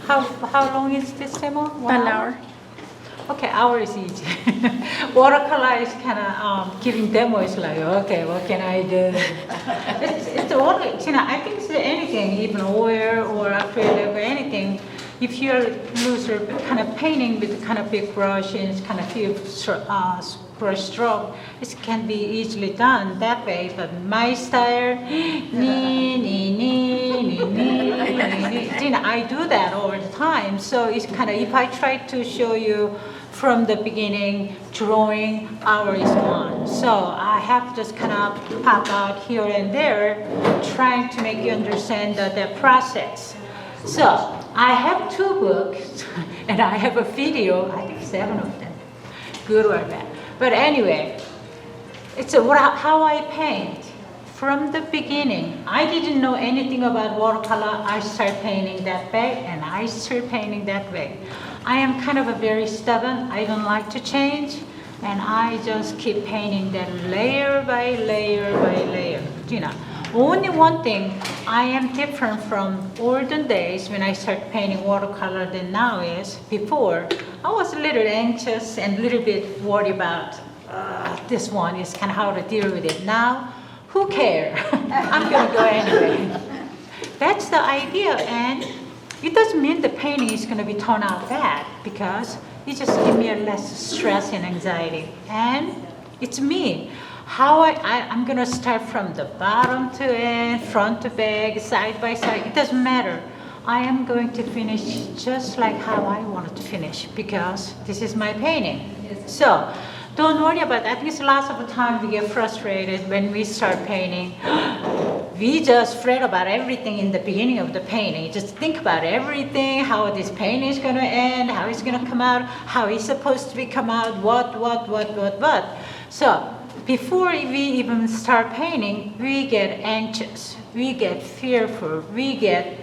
How long is this demo? About an hour. Okay, hour is easy. Watercolor is kind of giving demo is like, okay, what can I do? It's water, I think it's anything, even oil or acrylic or anything. If you're loser kind of painting with kind of big brush and kind of few brush stroke, it can be easily done that way. But my style, I do that all the time. So it's kind of, if I try to show you from the beginning, drawing, hour is gone. So I have to just kind of pop out here and there, trying to make you understand the process. So I have 2 books, and I have a video, I think 7 of them, good or bad. But anyway, it's how I paint. From the beginning, I didn't know anything about watercolor. I started painting that way, and I started painting that way. I am kind of a very stubborn. I don't like to change, and I just keep painting that layer by layer by layer. Only one thing, I am different from olden days when I started painting watercolor than now is, before, I was a little anxious and a little bit worried about this one is kind of how to deal with it. Now, who cares? I'm going to go anyway. That's the idea, and it doesn't mean the painting is going to be turned out bad, because it just gives me a less stress and anxiety. And it's me. How I'm going to start from the bottom to end, front to back, side by side. It doesn't matter. I am going to finish just like how I wanted to finish, because this is my painting. So don't worry about that. I think it's lots of the time we get frustrated when we start painting. We just fret about everything in the beginning of the painting. Just think about everything, how this painting is going to end, how it's going to come out, how it's supposed to come out, what. So before we even start painting, we get anxious, we get fearful, we get,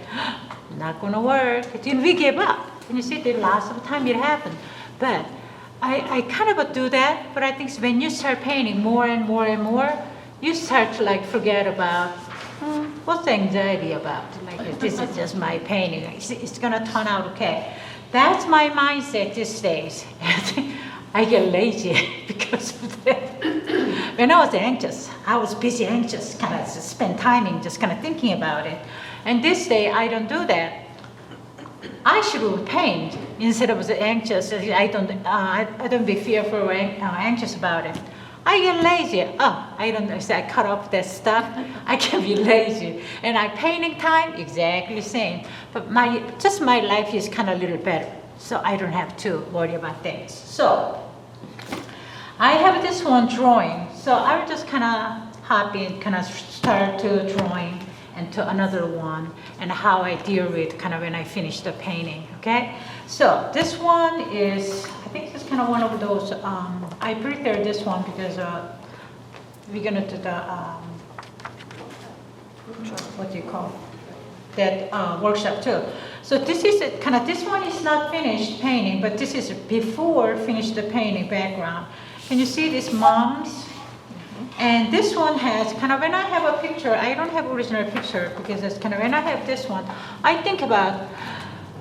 not going to work, we give up. And you see, the lots of the time it happens. But I kind of do that, but I think when you start painting more and more and more, you start to like forget about, what's the anxiety about? Like, this is just my painting, it's gonna turn out okay. That's my mindset these days. I get lazy because of that. When I was anxious, I was busy anxious, kind of spend time just kind of thinking about it. And this day, I don't do that. I should paint instead of anxious. I don't be fearful or anxious about it. I get lazy. I cut off that stuff. I can be lazy. And I painting time, exactly the same. But my life is kind of a little better. So I don't have to worry about things. So I have this one drawing. So I'll just kind of hop in, kind of start to drawing and to another one, and how I deal with kind of when I finish the painting, okay? So this one is, I think it's kind of one of those, I prepared this one because we're gonna do the, what do you call that workshop too. So this is kind of, this one is not finished painting, but this is before finished the painting background. Can you see these moms? And this one has kind of, when I have a picture, I don't have original picture because it's kind of, when I have this one, I think about,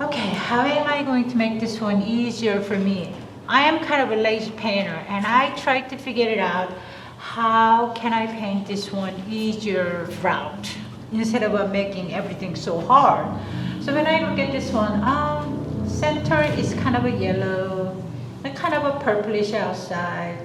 okay, how am I going to make this one easier for me? I am kind of a lazy painter, and I try to figure it out, how can I paint this one easier route instead of making everything so hard. So when I look at this one, center is kind of a yellow, and kind of a purplish outside.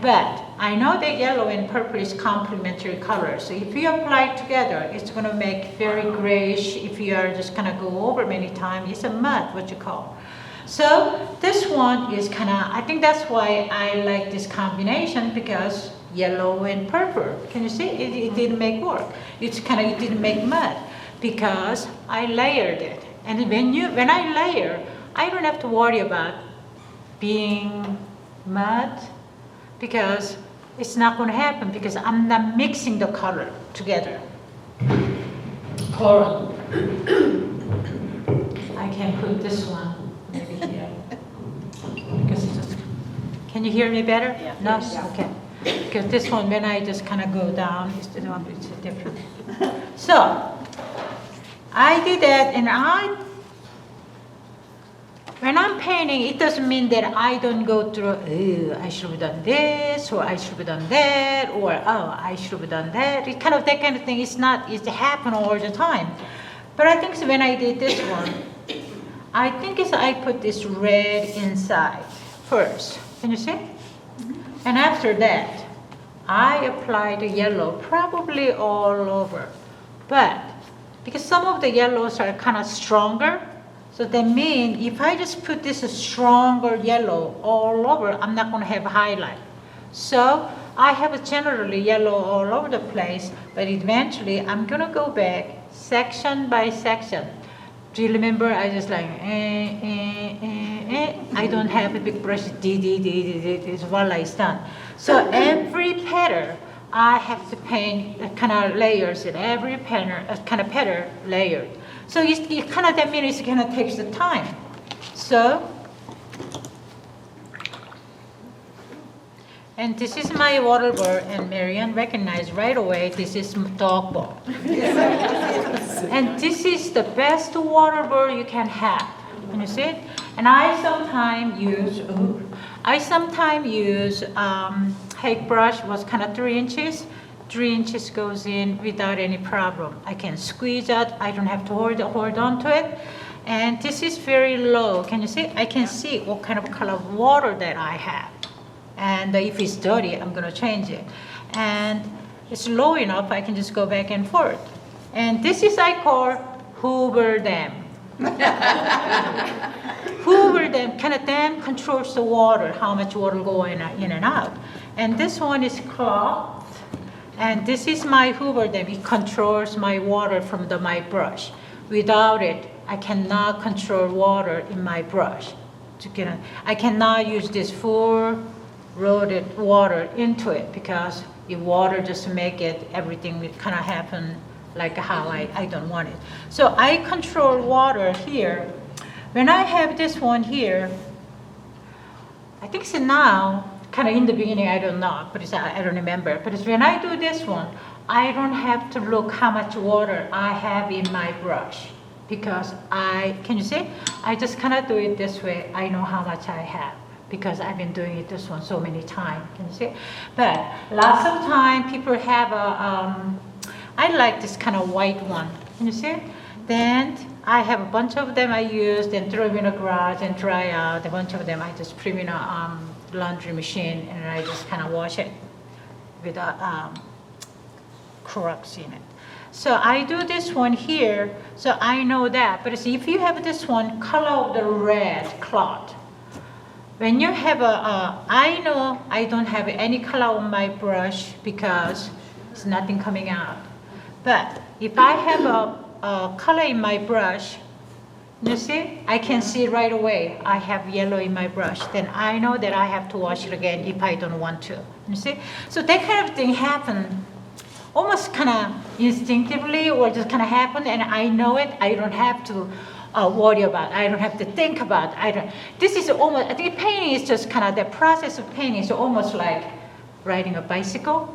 But I know that yellow and purple is complementary colors. So if you apply it together, it's going to make very grayish. If you are just going to go over many times, it's a mud, what you call. So this one is kind of, I think that's why I like this combination, because yellow and purple. Can you see? It didn't make work. It's kind of, it didn't make mud because I layered it. And when I layer, I don't have to worry about being mud, because it's not going to happen, because I'm not mixing the color together. Coral. I can put this one maybe here. Because it's just, can you hear me better? Yeah. No? Yeah. Okay. Because this one, when I just kind of go down, it's different. So, I did that, and when I'm painting, it doesn't mean that I don't go through, oh, I should have done this, or I should have done that, or oh, I should have done that. It kind of that kind of thing. It's not. It happens all the time. But I think so when I did this one, I think it's I put this red inside first. Can you see? And after that, I apply the yellow probably all over. But because some of the yellows are kind of stronger, so that means if I just put this stronger yellow all over, I'm not going to have highlight. So I have generally yellow all over the place, but eventually I'm going to go back section by section. Do you remember? I just like, I don't have a big brush, it's voila, it's done. So every pattern, I have to paint kind of layers in every pattern, kind of pattern layered. So it kind of, that means it kind of takes the time. So, and this is my water ball, and Marianne recognized right away this is dog ball. And this is the best water ball you can have. Can you see it? And I sometimes use hake brush was kind of 3 inches. 3 inches goes in without any problem. I can squeeze out. I don't have to hold on to it. And this is very low. Can you see? I can see what kind of color of water that I have. And if it's dirty, I'm going to change it. And it's low enough, I can just go back and forth. And this is I call Hoover Dam. Hoover Dam, kind of dam controls the water, how much water go in and out. And this one is cloth. And this is my Hoover Dam. It controls my water from my brush. Without it, I cannot control water in my brush. I cannot use this full loaded water into it because if water just make it, everything will kind of happen like how I don't want it. So I control water here. When I have this one here, I think it's now, kind of in the beginning, I don't know, but I don't remember. But when I do this one, I don't have to look how much water I have in my brush because can you see? I just kind of do it this way. I know how much I have because I've been doing it this one so many times. Can you see? But lots of time people have I like this kind of white one. Can you see? Then I have a bunch of them I use, then throw them in a garage and dry out. A bunch of them I just put in a laundry machine and I just kind of wash it with crux in it. So I do this one here, so I know that. But see, if you have this one, color of the red cloth, when you have I know I don't have any color on my brush because there's nothing coming out. But if I have a color in my brush, you see, I can see right away I have yellow in my brush. Then I know that I have to wash it again if I don't want to. You see? So that kind of thing happen almost kind of instinctively or just kind of happen and I know it. I don't have to worry about it. I don't have to think about it. This is almost, I think painting is just kind of, the process of painting is almost like riding a bicycle.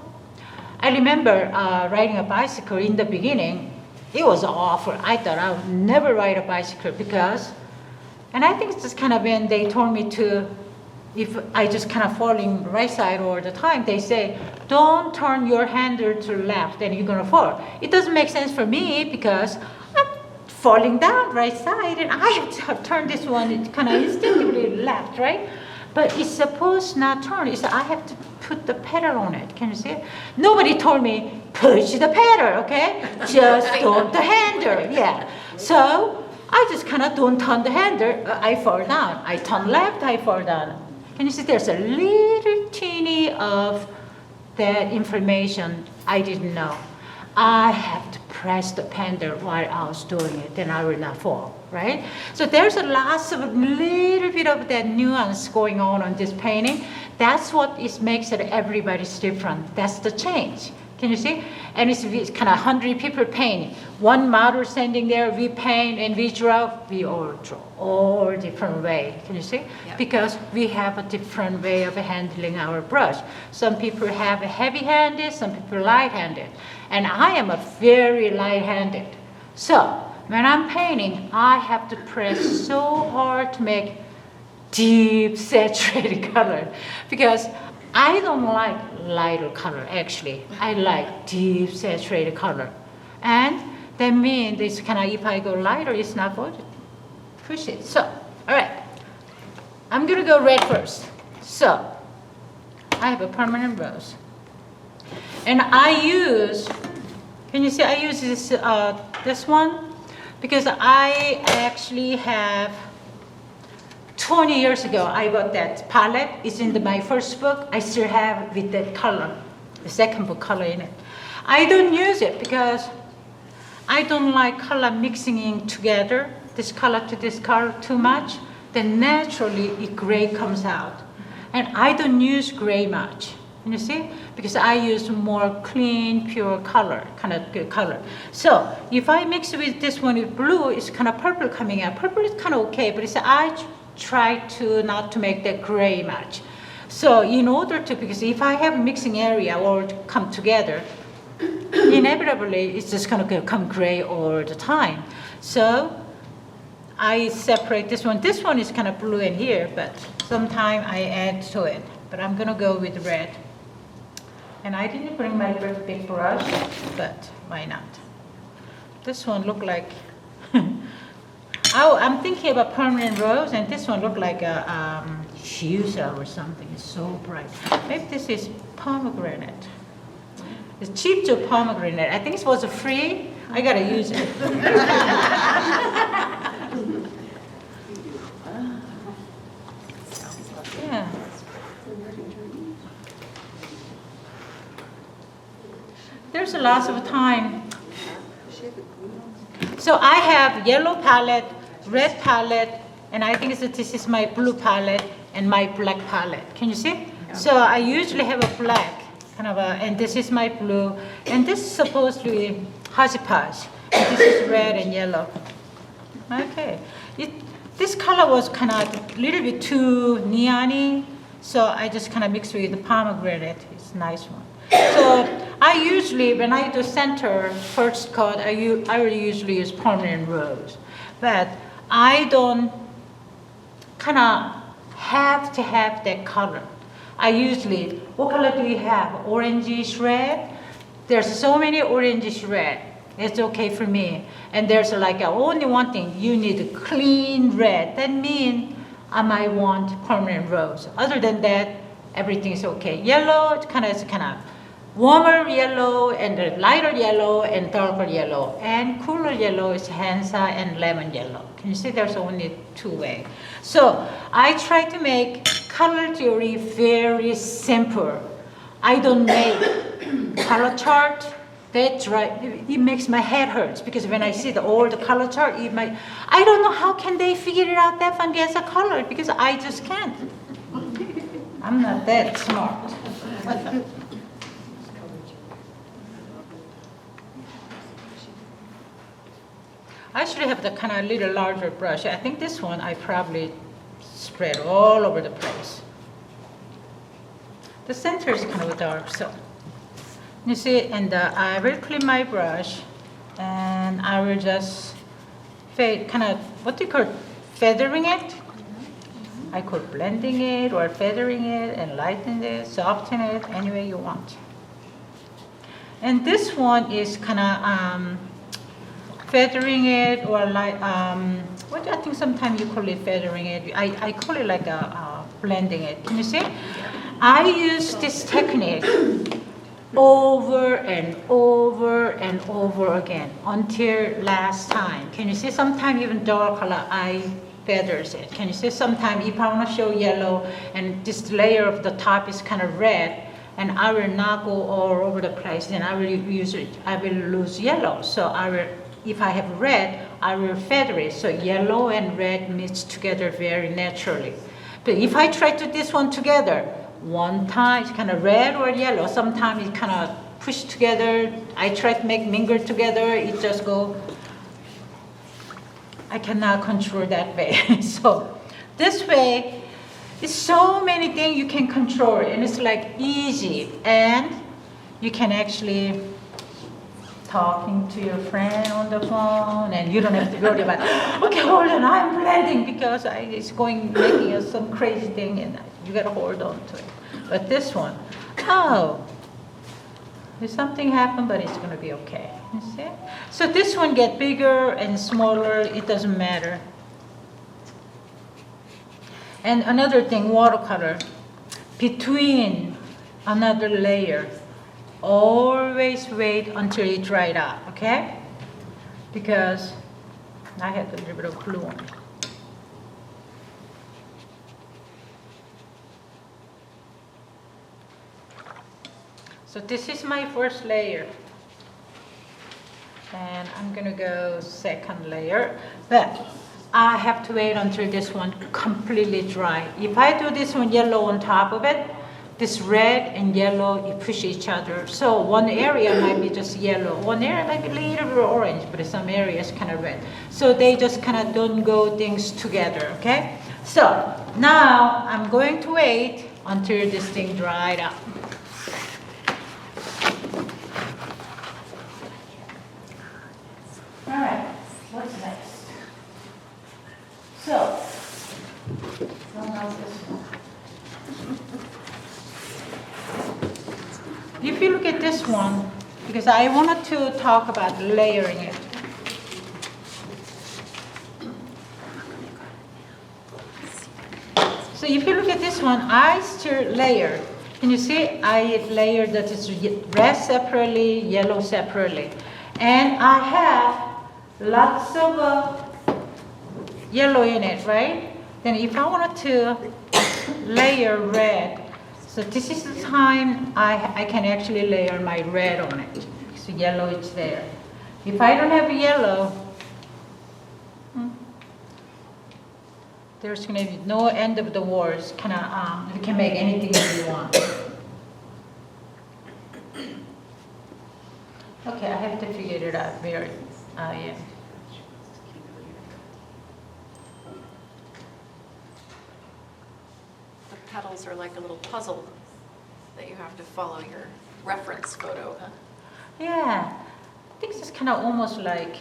I remember riding a bicycle in the beginning. It was awful. I thought I would never ride a bicycle because, and I think it's just kind of when they told me to, if I just kind of falling right side all the time, they say, don't turn your handle to left and you're going to fall. It doesn't make sense for me because I'm falling down right side and I have to turn this one kind of instinctively left, right? But it's supposed not turn. It's I have to put the pedal on it. Can you see it? Nobody told me push the pedal, okay? Just don't the handle, yeah. So I just kind of don't turn the handle. I fall down. I turn left, I fall down. Can you see? There's a little teeny of that information I didn't know. I have to press the pedal while I was doing it, then I will not fall, right? So there's a lots of little bit of that nuance going on this painting. That's what makes it everybody's different. That's the change. Can you see? And it's kind of 100 people painting. One model standing there, we paint and we draw, we all draw all different way. Can you see? Yeah. Because we have a different way of handling our brush. Some people have a heavy-handed, some people light-handed. And I am a very light-handed. So when I'm painting, I have to press so hard to make deep saturated color because I don't like lighter color actually. I like deep saturated color. And that means this kind of, if I go lighter, it's not going to push it. So, all right, I'm gonna go red first. So, I have a permanent rose. And I use, can you see I use this one? Because I actually have 20 years ago, I bought that palette. It's in my first book. I still have with that color, the second book color in it. I don't use it because I don't like color mixing in together, this color to this color too much. Then naturally, gray comes out. And I don't use gray much, you see? Because I use more clean, pure color, kind of good color. So if I mix with this one with blue, it's kind of purple coming out. Purple is kind of okay, but I try to not to make that gray much. So in order to, because if I have a mixing area or to come together, inevitably it's just going to come gray all the time. So I separate this one. This one is kind of blue in here, but sometimes I add to it. But I'm going to go with red. And I didn't bring my big brush, but why not? This one look like, oh, I'm thinking about permanent rose, and this one look like a fuchsia or something. It's so bright. Maybe this is pomegranate. It's cheap to pomegranate. I think it was free. I gotta use it. Yeah. There's a lot of time. So I have yellow palette, red palette, and I think this is my blue palette and my black palette. Can you see? Yeah. So I usually have a black, kind of and this is my blue, and this is supposed to be hodgepodge. And this is red and yellow. Okay. This color was kind of a little bit too neon-y, so I just kind of mixed with the pomegranate. It's a nice one. So I usually, when I do center first coat, I will usually use permanent rose. But I don't kind of have to have that color. I usually, what color do you have? Orangish red? There's so many orangish red. It's okay for me. And there's like only one thing, you need a clean red. That means I might want permanent rose. Other than that, everything is okay. Yellow, it's kind of warmer yellow and lighter yellow and darker yellow. And cooler yellow is Hansa and lemon yellow. Can you see there's only two ways? So I try to make color theory very simple. I don't make color chart. That's right. It makes my head hurts because when I see all the color chart, I don't know how can they figure it out that one gets a color because I just can't. I'm not that smart. I should have the kind of little larger brush. I think this one I probably spread all over the place. The center is kind of dark, so you see, and I will clean my brush, and I will just fade, kind of what do you call it? Feathering it. I could blending it or feathering it and lighten it, soften it, any way you want. And this one is kind of feathering it or like, what I think sometimes you call it feathering it. I call it like blending it. Can you see? I use this technique over and over and over again until last time. Can you see? Sometimes even dark color, I feathers it. Can you see? Sometimes if I want to show yellow and this layer of the top is kind of red, and I will not go all over the place, then I will use it. I will lose yellow. So I will, if I have red, I will feather it. So yellow and red mix together very naturally. But if I try to this one together, one time it's kind of red or yellow. Sometimes it kind of push together. I try to make mingle together. It just go. I cannot control that way. So this way, it's so many things you can control, and it's like easy, and you can actually talking to your friend on the phone, and you don't have to worry about, okay, hold on, I'm blending because it's making some crazy thing, and you gotta hold on to it. But this one, oh, if something happened, but it's gonna be okay. You see? So this one get bigger and smaller, it doesn't matter. And another thing, watercolor, between another layer, always wait until it dried out, okay? Because I had a little bit of glue on it. So this is my first layer. And I'm gonna go second layer. But I have to wait until this one completely dry. If I do this one yellow on top of it, this red and yellow, it push each other. So one area might be just yellow, one area might be a little bit orange, but some areas kind of red. So they just kind of don't go things together, okay? So now I'm going to wait until this thing dried up. All right, what's next? So, if you look at this one, because I wanted to talk about layering it. So if you look at this one, I still layer. Can you see? I layered that is red separately, yellow separately. And I have lots of yellow in it, right? Then if I wanted to layer red, so this is the time I can actually layer my red on it. So yellow is there. If I don't have yellow, there's going to be no end of the words. You can make anything that you want. Okay, I have to figure it out where I am. The petals are like a little puzzle that you have to follow your reference photo, huh? Yeah, I think it's kind of almost like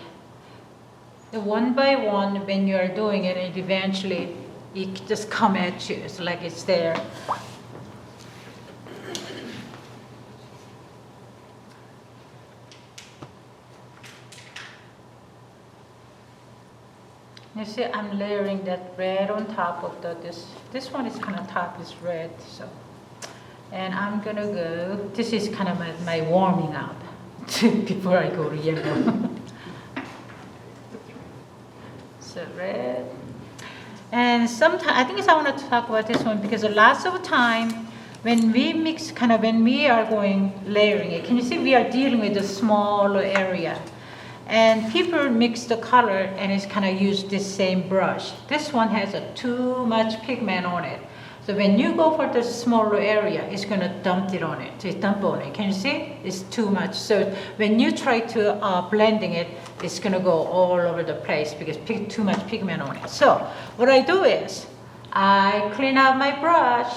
the one by one when you're doing it, and eventually it just come at you. It's like it's there. You see, I'm layering that red on top of this one is kind of top is red, so. And I'm gonna go, this is kind of my warming up before I go to yellow. So red. And sometimes, I think I want to talk about this one because lots of time when we mix, when we are going layering it, can you see we are dealing with a small area. And people mix the color and it's kind of use this same brush. This one has too much pigment on it. So when you go for the smaller area, it's going to dump it on it. It's dump on it. Can you see? It's too much. So when you try to blending it, it's going to go all over the place because too much pigment on it. So what I do is I clean out my brush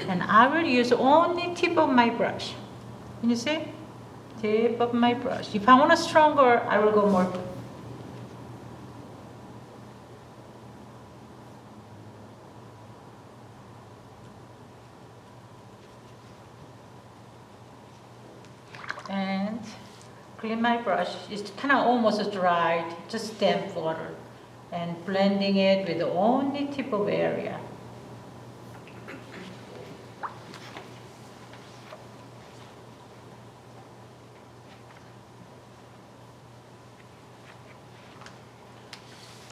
and I will use only tip of my brush. Can you see? Tip of my brush. If I want a stronger, I will go more. And clean my brush. It's kind of almost dried, just damp water. And blending it with the only tip of area.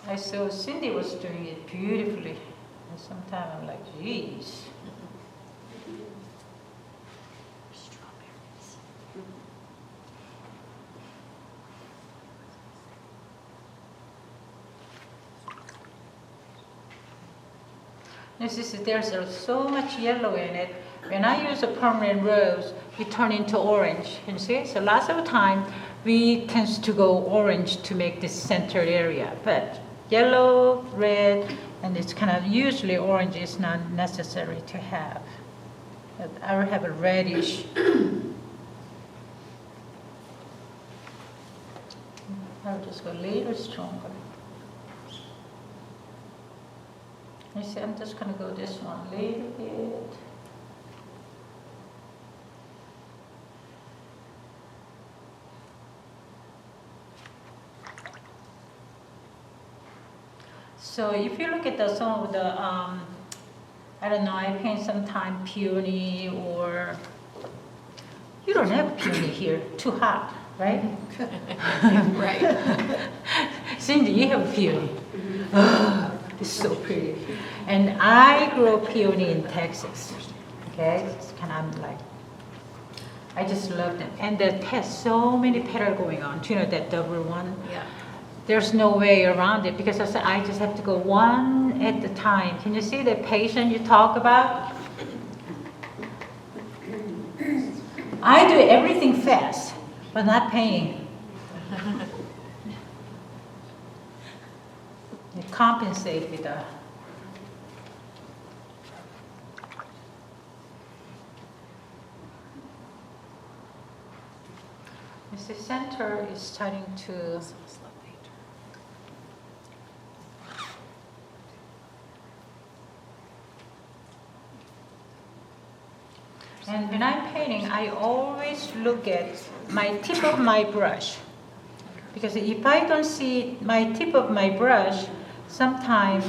I saw Cindy was doing it beautifully. And sometimes I'm like, geez. There's so much yellow in it. When I use a permanent rose, it turns into orange. You see? So lots of time, we tend to go orange to make this centered area. But yellow, red, and it's kind of usually orange is not necessary to have. But I will have a reddish. I'll just go a little stronger. You see, I'm just gonna go this one a little bit. So if you look at some of the, I don't know, I paint sometimes peony, or you don't have peony here, too hot, right? Right. Cindy, you have peony. Oh, it's so pretty. And I grew peony in Texas. Okay, it's kind of like, I just love them. And it has so many petals going on. You know that double one? Yeah. There's no way around it because I just have to go one at a time. Can you see the patience you talk about? I do everything fast, but not painting. It compensates with the. The center is starting to. And when I'm painting, I always look at my tip of my brush. Because if I don't see my tip of my brush, sometimes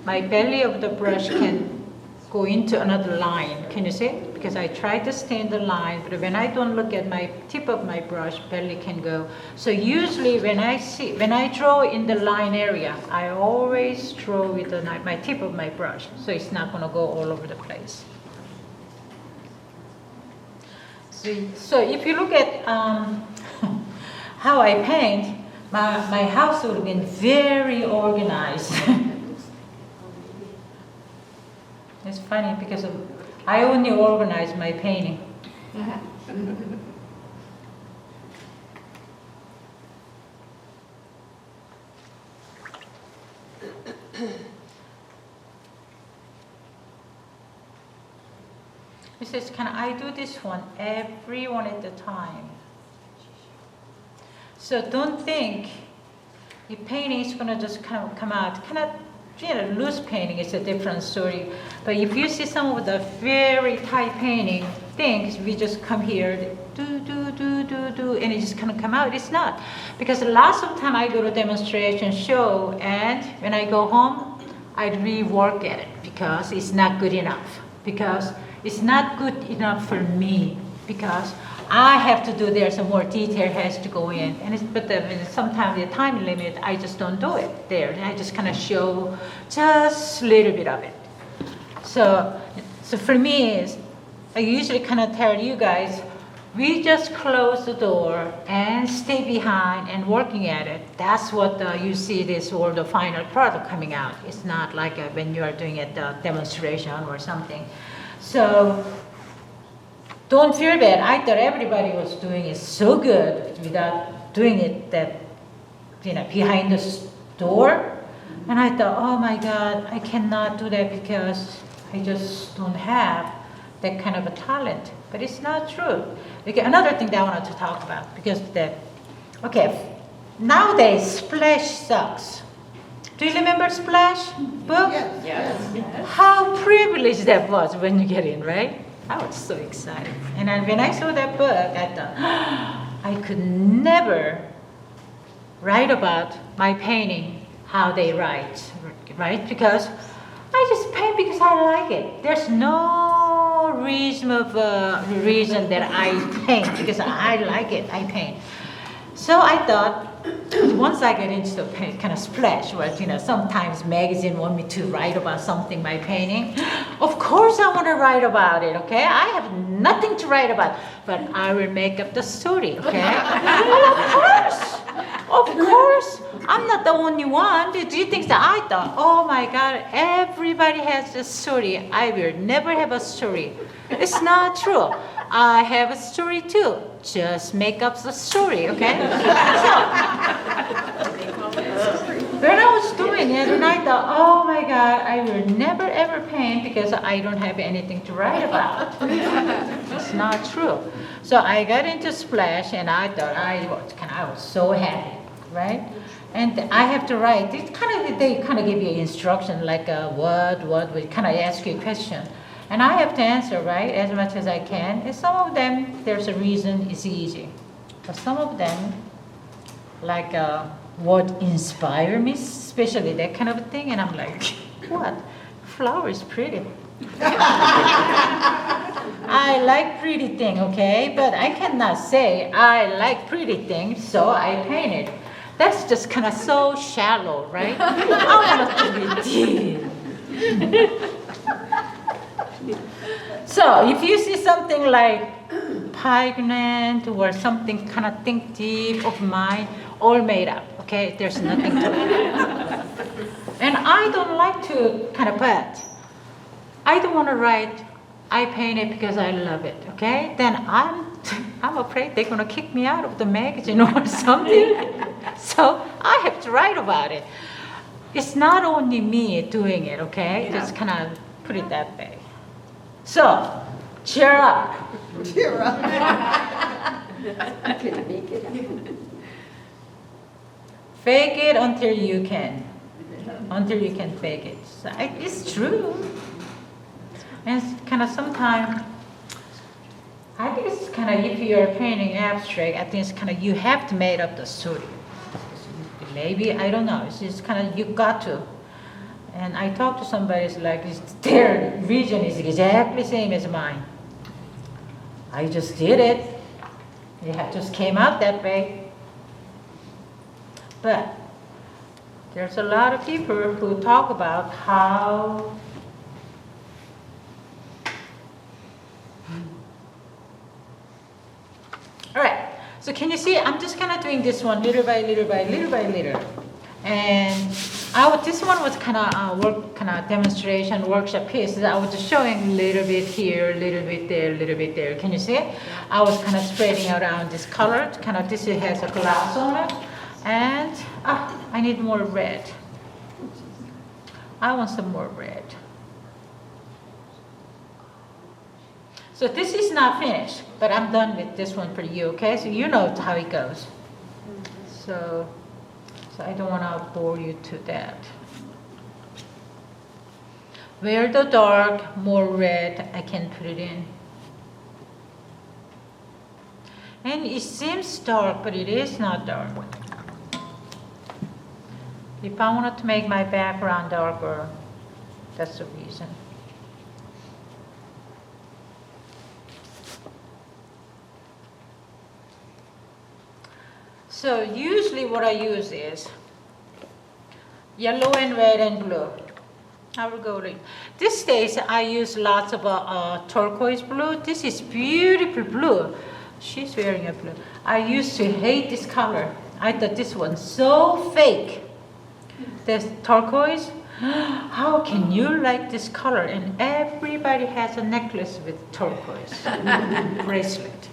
my belly of the brush can go into another line. Can you see? Because I try to stay in the line, but when I don't look at my tip of my brush, belly can go. So usually when I draw in the line area, I always draw with my tip of my brush. So it's not gonna go all over the place. So if you look at how I paint, my house would have been very organized. It's funny because I only organize my painting. This is I do this one every one at a time. So don't think the painting is gonna just come out. Loose painting is a different story. But if you see some of the very tight painting things, we just come here, do, and it just come out. It's not. Because lots of time I go to demonstration show, and when I go home, I rework at it because it's not good enough. Because it's not good enough for me. Because I have to do there, some more detail has to go in. But sometimes the time limit, I just don't do it there. I just show just a little bit of it. So for me, I usually tell you guys, we just close the door and stay behind and working at it. That's what you see this or the final product coming out. It's not like when you are doing a demonstration or something. So don't feel bad. I thought everybody was doing it so good without doing it behind the door. And I thought, oh my God, I cannot do that because I just don't have that kind of a talent. But it's not true. Okay, another thing that I wanted to talk about, because nowadays Splash sucks. Do you remember Splash book? Yes. How privileged that was when you get in, right? I was so excited. And then when I saw that book, I thought, I could never write about my painting, how they write, right? Because I just paint because I like it. There's no reason that I paint because I like it, I paint. So I thought, once I get into the splash, where sometimes magazine want me to write about something by painting. Of course I want to write about it, okay? I have nothing to write about, but I will make up the story, okay? Of course, I'm not the only one. Do you think that I thought, oh my God, everybody has a story. I will never have a story. It's not true. I have a story too. Just make up the story, okay? When I was doing it, and I thought, oh my God, I will never ever paint because I don't have anything to write about. It's not true. So I got into Splash, and I thought I was so happy. right? And I have to write. They kind of give you instruction like what, we kind of ask you a question. And I have to answer, right, as much as I can. And some of them, there's a reason, it's easy. But some of them, like what inspire me, especially that kind of thing, and I'm like, what? Flower is pretty. I like pretty thing, okay? But I cannot say I like pretty things, so I paint it. That's just kind of so shallow, right? I want it to be deep. So if you see something like pregnant or something kind of think deep of mine, all made up, okay? There's nothing to it. And I don't like to kind of put. I don't want to write, I paint it because I love it, okay? Then I'm afraid they're going to kick me out of the magazine or something. So I have to write about it. It's not only me doing it, okay? Yeah. Just kind of put it that way. So, cheer up. Cheer up. Can make it up. Fake it until you can. Until you can fake it. So it's true. And it's kind of sometimes, I think it's kind of, if you're painting abstract, I think it's kind of, you have to make up the story. Maybe, I don't know, it's just kind of, you got to. And I talked to somebody, it's like, their vision is exactly the same as mine. I just did it. It just came out that way. But there's a lot of people who talk about how all right, so can you see, I'm just kind of doing this one little by little by little by little. And this one was kind of demonstration workshop piece. I was just showing a little bit here, a little bit there, a little bit there. Can you see it? I was kind of spreading around this color, kind of this has a glass on it. And I need more red. I want some more red. So this is not finished, but I'm done with this one for you, okay? So you know how it goes. So I don't want to bore you to that. Where the dark, more red, I can put it in. And it seems dark, but it is not dark. If I wanted to make my background darker, that's the reason. So usually what I use is yellow and red and blue. I will go to these days I use lots of turquoise blue. This is beautiful blue. She's wearing a blue. I used to hate this color. I thought this one's so fake. This turquoise. How can you like this color? And everybody has a necklace with turquoise bracelet.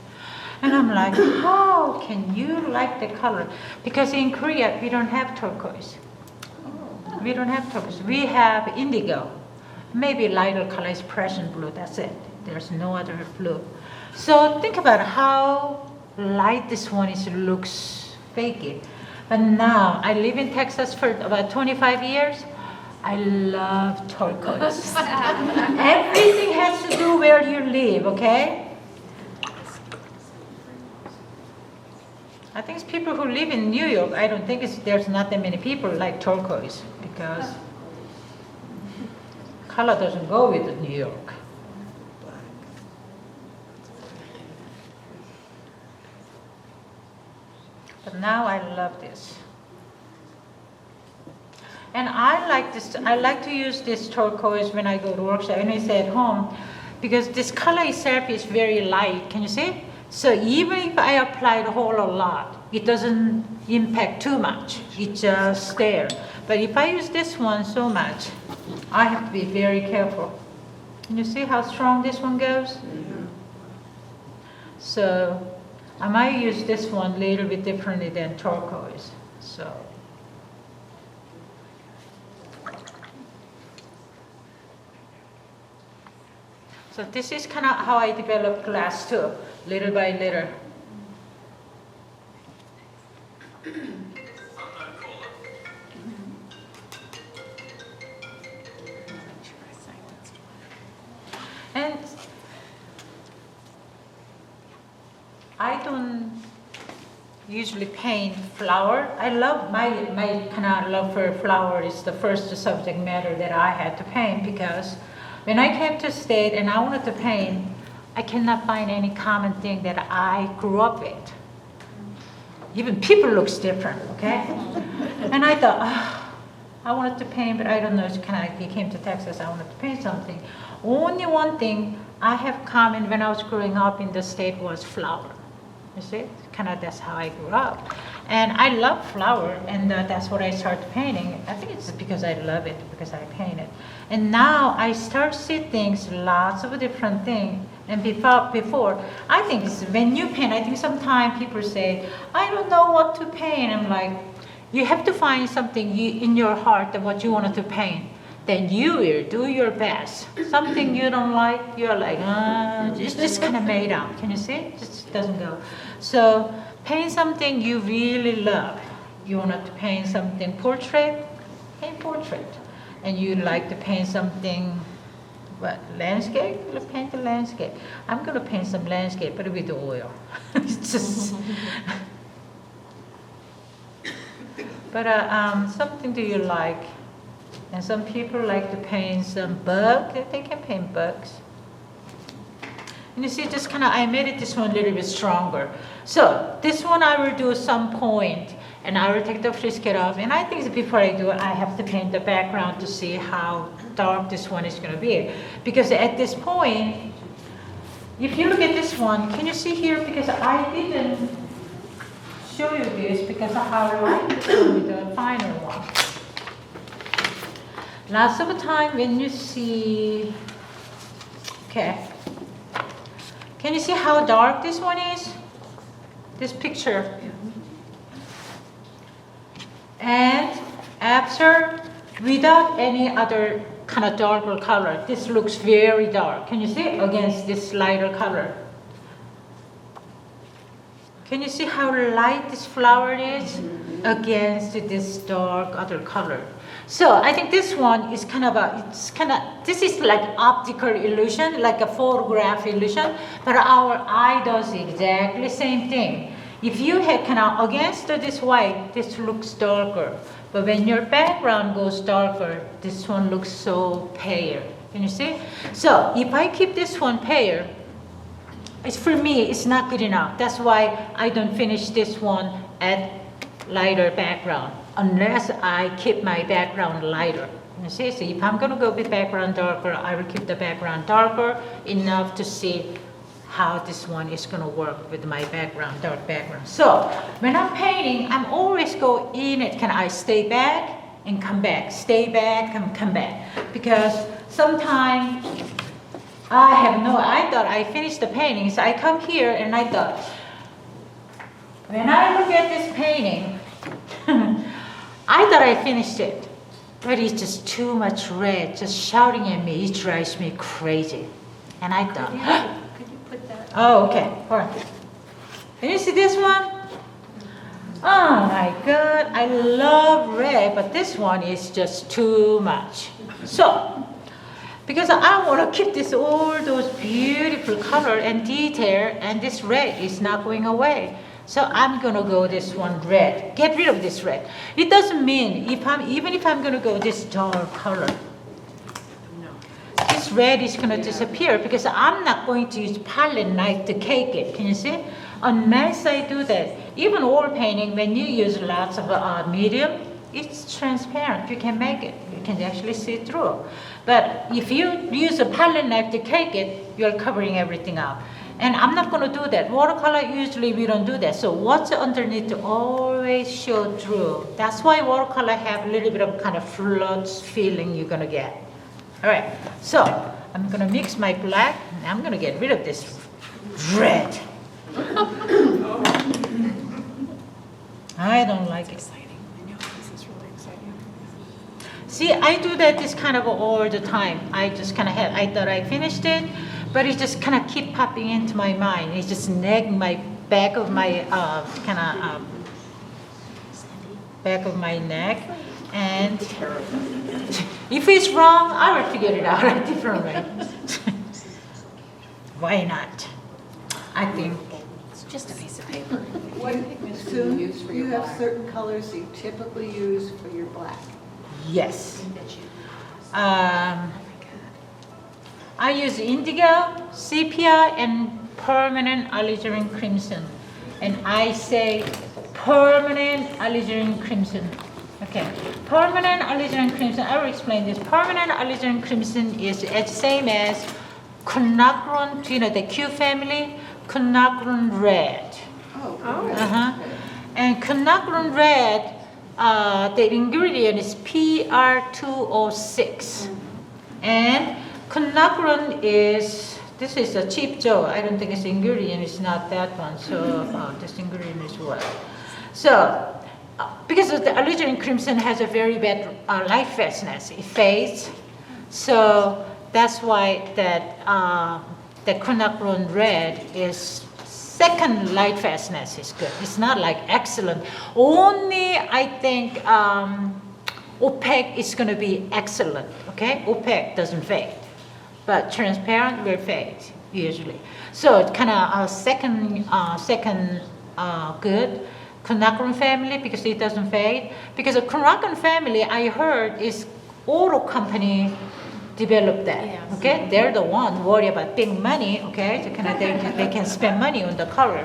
And I'm like, how can you like the color? Because in Korea, we don't have turquoise. We don't have turquoise. We have indigo. Maybe lighter color is Prussian blue, that's it. There's no other blue. So think about how light this one is, looks fakey. But now, I live in Texas for about 25 years. I love turquoise. Everything has to do where you live, okay? I think it's people who live in New York. I don't think there's not that many people like turquoise because color doesn't go with New York. But now I love this. And I like this. I like to use this turquoise when I go to workshop and I stay at home because this color itself is very light. Can you see? So even if I apply the whole a lot, it doesn't impact too much. It's just there. But if I use this one so much, I have to be very careful. Can you see how strong this one goes? Mm-hmm. So I might use this one a little bit differently than turquoise. So this is kind of how I develop glass too, little by little. usually paint flower. I love my kind of love for flower is the first subject matter that I had to paint, because when I came to state and I wanted to paint, I cannot find any common thing that I grew up with. Even people looks different, okay? And I thought, I wanted to paint, but I don't know, it's kind of, I came to Texas, I wanted to paint something. Only one thing I have common when I was growing up in the state was flower. You see, kind of that's how I grew up. And I love flower, and that's what I started painting. I think it's because I love it, because I paint it. And now I start to see things, lots of different things. And before, I think it's, when you paint, I think sometimes people say, I don't know what to paint. I'm like, you have to find something in your heart that what you wanted to paint. Then you will do your best. Something you don't like, you're like, it's just kind of made up. Can you see? It just doesn't go. So paint something you really love. You want to paint something portrait, paint portrait. And you like to paint something, what, landscape? Let's paint the landscape. I'm going to paint some landscape, but with oil. It's just. But something do you like? And some people like to paint some bug. They can paint bugs. And you see, just kind of, I made it this one a little bit stronger. So this one I will do some point, and I will take the frisket off. And I think before I do it, I have to paint the background to see how dark this one is going to be. Because at this point, if you look at this one, can you see here? Because I didn't show you this because of how I like this one with the final one. Lots of the time when you see, okay, can you see how dark this one is? This picture. And after, without any other kind of darker color, this looks very dark. Can you see? Against this lighter color. Can you see how light this flower is against this dark other color? So I think this one is kind of this is like optical illusion, like a photograph illusion, but our eye does exactly the same thing. If you had kind of against this white, this looks darker. But when your background goes darker, this one looks so pale. Can you see? So if I keep this one pale, it's, for me, it's not good enough. That's why I don't finish this one at lighter background, unless I keep my background lighter. You see, so if I'm going to go with background darker, I will keep the background darker enough to see how this one is going to work with my background, dark background. So when I'm painting, I'm always go in it. Can I stay back and come back? Stay back and come back. Because sometimes I thought I finished the painting, so I come here and I thought, when I look at this painting, I thought I finished it, but it's just too much red, just shouting at me. It drives me crazy. And I thought, Could you put that? oh, okay, all right. Can you see this one? Oh my God, I love red, but this one is just too much. So, because I want to keep this all those beautiful color and detail, and this red is not going away. So I'm gonna go this one red. Get rid of this red. It doesn't mean even if I'm gonna go this dark color, this red is gonna disappear because I'm not going to use palette knife to cake it. Can you see? Unless I do that, even oil painting, when you use lots of medium, it's transparent. You can make it. You can actually see through. But if you use a palette knife to cake it, you're covering everything up. And I'm not going to do that. Watercolor, usually we don't do that. So what's underneath to always show through. That's why watercolor have a little bit of kind of floods feeling you're going to get. All right, so I'm going to mix my black, and I'm going to get rid of this red. I don't like it. I know, this is really exciting. See, I do that this kind of all the time. I just kind of I thought I finished it, but it just kind of keep popping into my mind. It's just nagging my back of my back of my neck. And if it's wrong, I will figure it out a different way. Why not? I think just a piece of paper. What, Sue, use for you your have black? certain colors you typically use for your black. Yes. I use indigo, sepia, and permanent alizarin crimson. And I say permanent alizarin crimson. Okay, permanent alizarin crimson, I will explain this. Permanent alizarin crimson is the same as quinacridone, do you know the Q family? Quinacridone red. Oh. Uh-huh. And quinacridone red, the ingredient is PR206. And quinacridone is, this is a cheap Joe. I don't think its ingredient is not that one. So this ingredient is what? So, because of the alizarin crimson has a very bad light fastness, it fades. So that's why that the quinacridone red is second light fastness is good. It's not like excellent. Only I think opaque is going to be excellent. Okay, opaque doesn't fade, but transparent will fade usually. So it's kind of second good. Quinacridone family because it doesn't fade. Because the quinacridone family I heard is auto company developed that. Yes. Okay, they're the one worry about big money. Okay, so they can spend money on the color.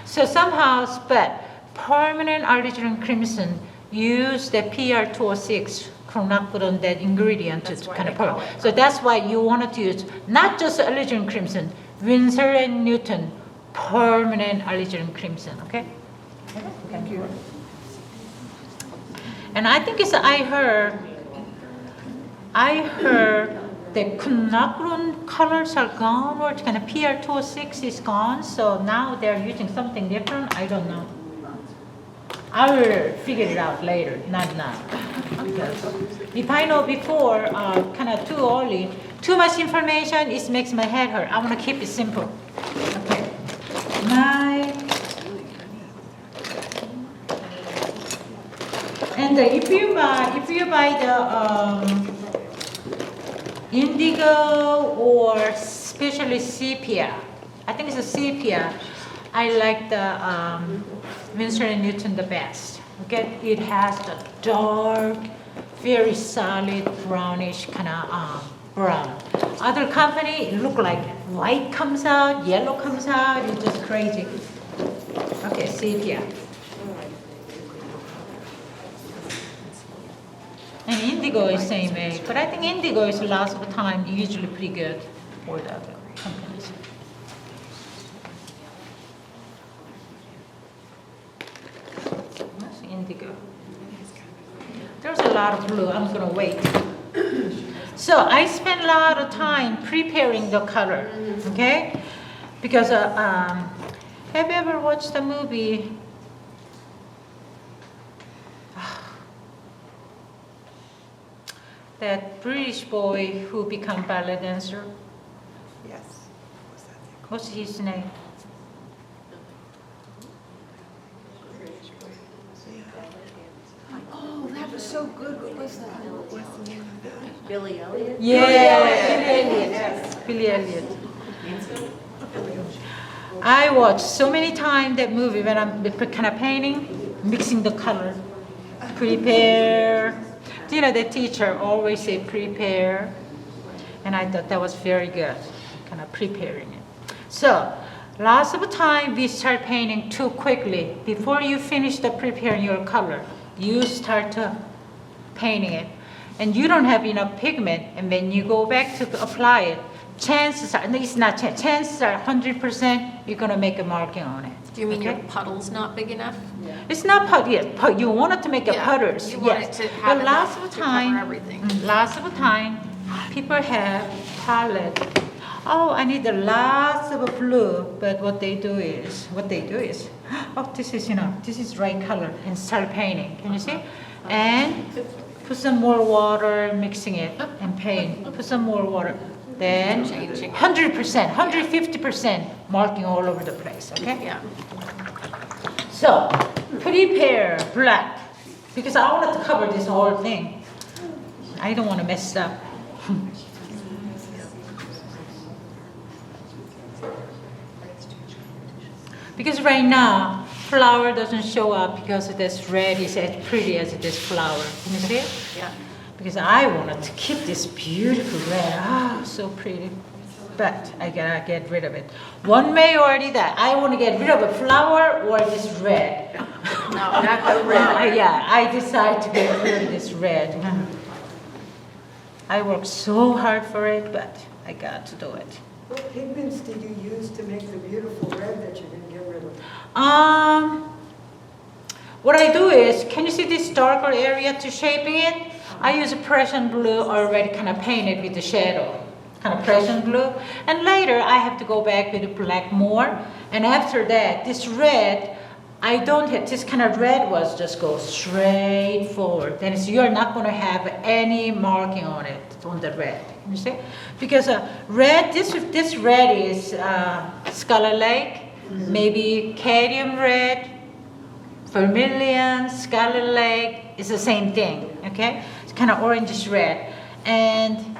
So somehow, but permanent alizarin crimson use the PR206 quinacridone, that ingredient That's to why kind they of call pearl. it So that's why you wanted to use not just alizarin crimson, Winsor and Newton permanent alizarin crimson. Okay. Thank you. And I think it's I heard the quinacridone colors are gone, or it's kind of PR206 is gone, so now they're using something different. I don't know. I will figure it out later, not now. Because if I know before, kind of too early, too much information, it makes my head hurt. I want to keep it simple. Okay. And if you buy the indigo or especially sepia, I think it's a sepia. I like the Winsor and Newton the best. Okay, it has the dark, very solid brownish kind of brown. Other company it look like white comes out, yellow comes out. It's just crazy. Okay, sepia. And indigo is same way, but I think indigo is lots of time usually pretty good for the other companies. That's indigo. There's a lot of blue. I'm gonna wait. So I spend a lot of time preparing the color, okay? Because have you ever watched the movie? That British boy who became ballet dancer. Yes. What's his name? Oh, that was so good. What was that? Billy Elliot? Yeah, Billy Elliot. I watched so many times that movie when I'm kind of painting, mixing the color. Prepare. You know, the teacher always say prepare. And I thought that was very good, kind of preparing it. So, lots of time we start painting too quickly. Before you finish the preparing your color, you start to painting it. And you don't have enough pigment, and when you go back to apply it, chances are, it's not chances are 100% you're gonna make a marking on it. Do you mean okay? your puddle's not big enough? It's not puddle, yes, you want it to make a Yeah, pudders, you want yes. it to have But lots enough of to cover time, everything. lots of time, people have palette. Oh, I need a lots of blue, but what they do is, oh, this is, this is right color, and start painting, can you see? And put some more water, mixing it, and paint, put some more water. Then Changing it. 100%, 150% marking all over the place, okay? Yeah. So, prepare black, because I wanted to cover this whole thing. I don't want to mess it up. Because right now, flower doesn't show up because this red is as pretty as this flower. Can you see it? Yeah. Because I wanted to keep this beautiful red. Ah, so pretty. But I gotta get rid of it. One May already that. I want to get rid of a flower or this red. No, not the red. Yeah, I decided to get rid of this red. I worked so hard for it, but I got to do it. What pigments did you use to make the beautiful red that you're going to get rid of? What I do is, can you see this darker area to shaping it? I use a Prussian blue already kind of painted with the shadow, kind of Prussian blue. And later I have to go back with the black more. And after that, this red, I don't have, this kind of red was just go straight forward. Then you're not going to have any marking on it, on the red. You see? Because red, this red is Scarlet Lake, maybe cadmium red, vermilion, Scarlet Lake, it's the same thing, okay? It's kind of orangish red. And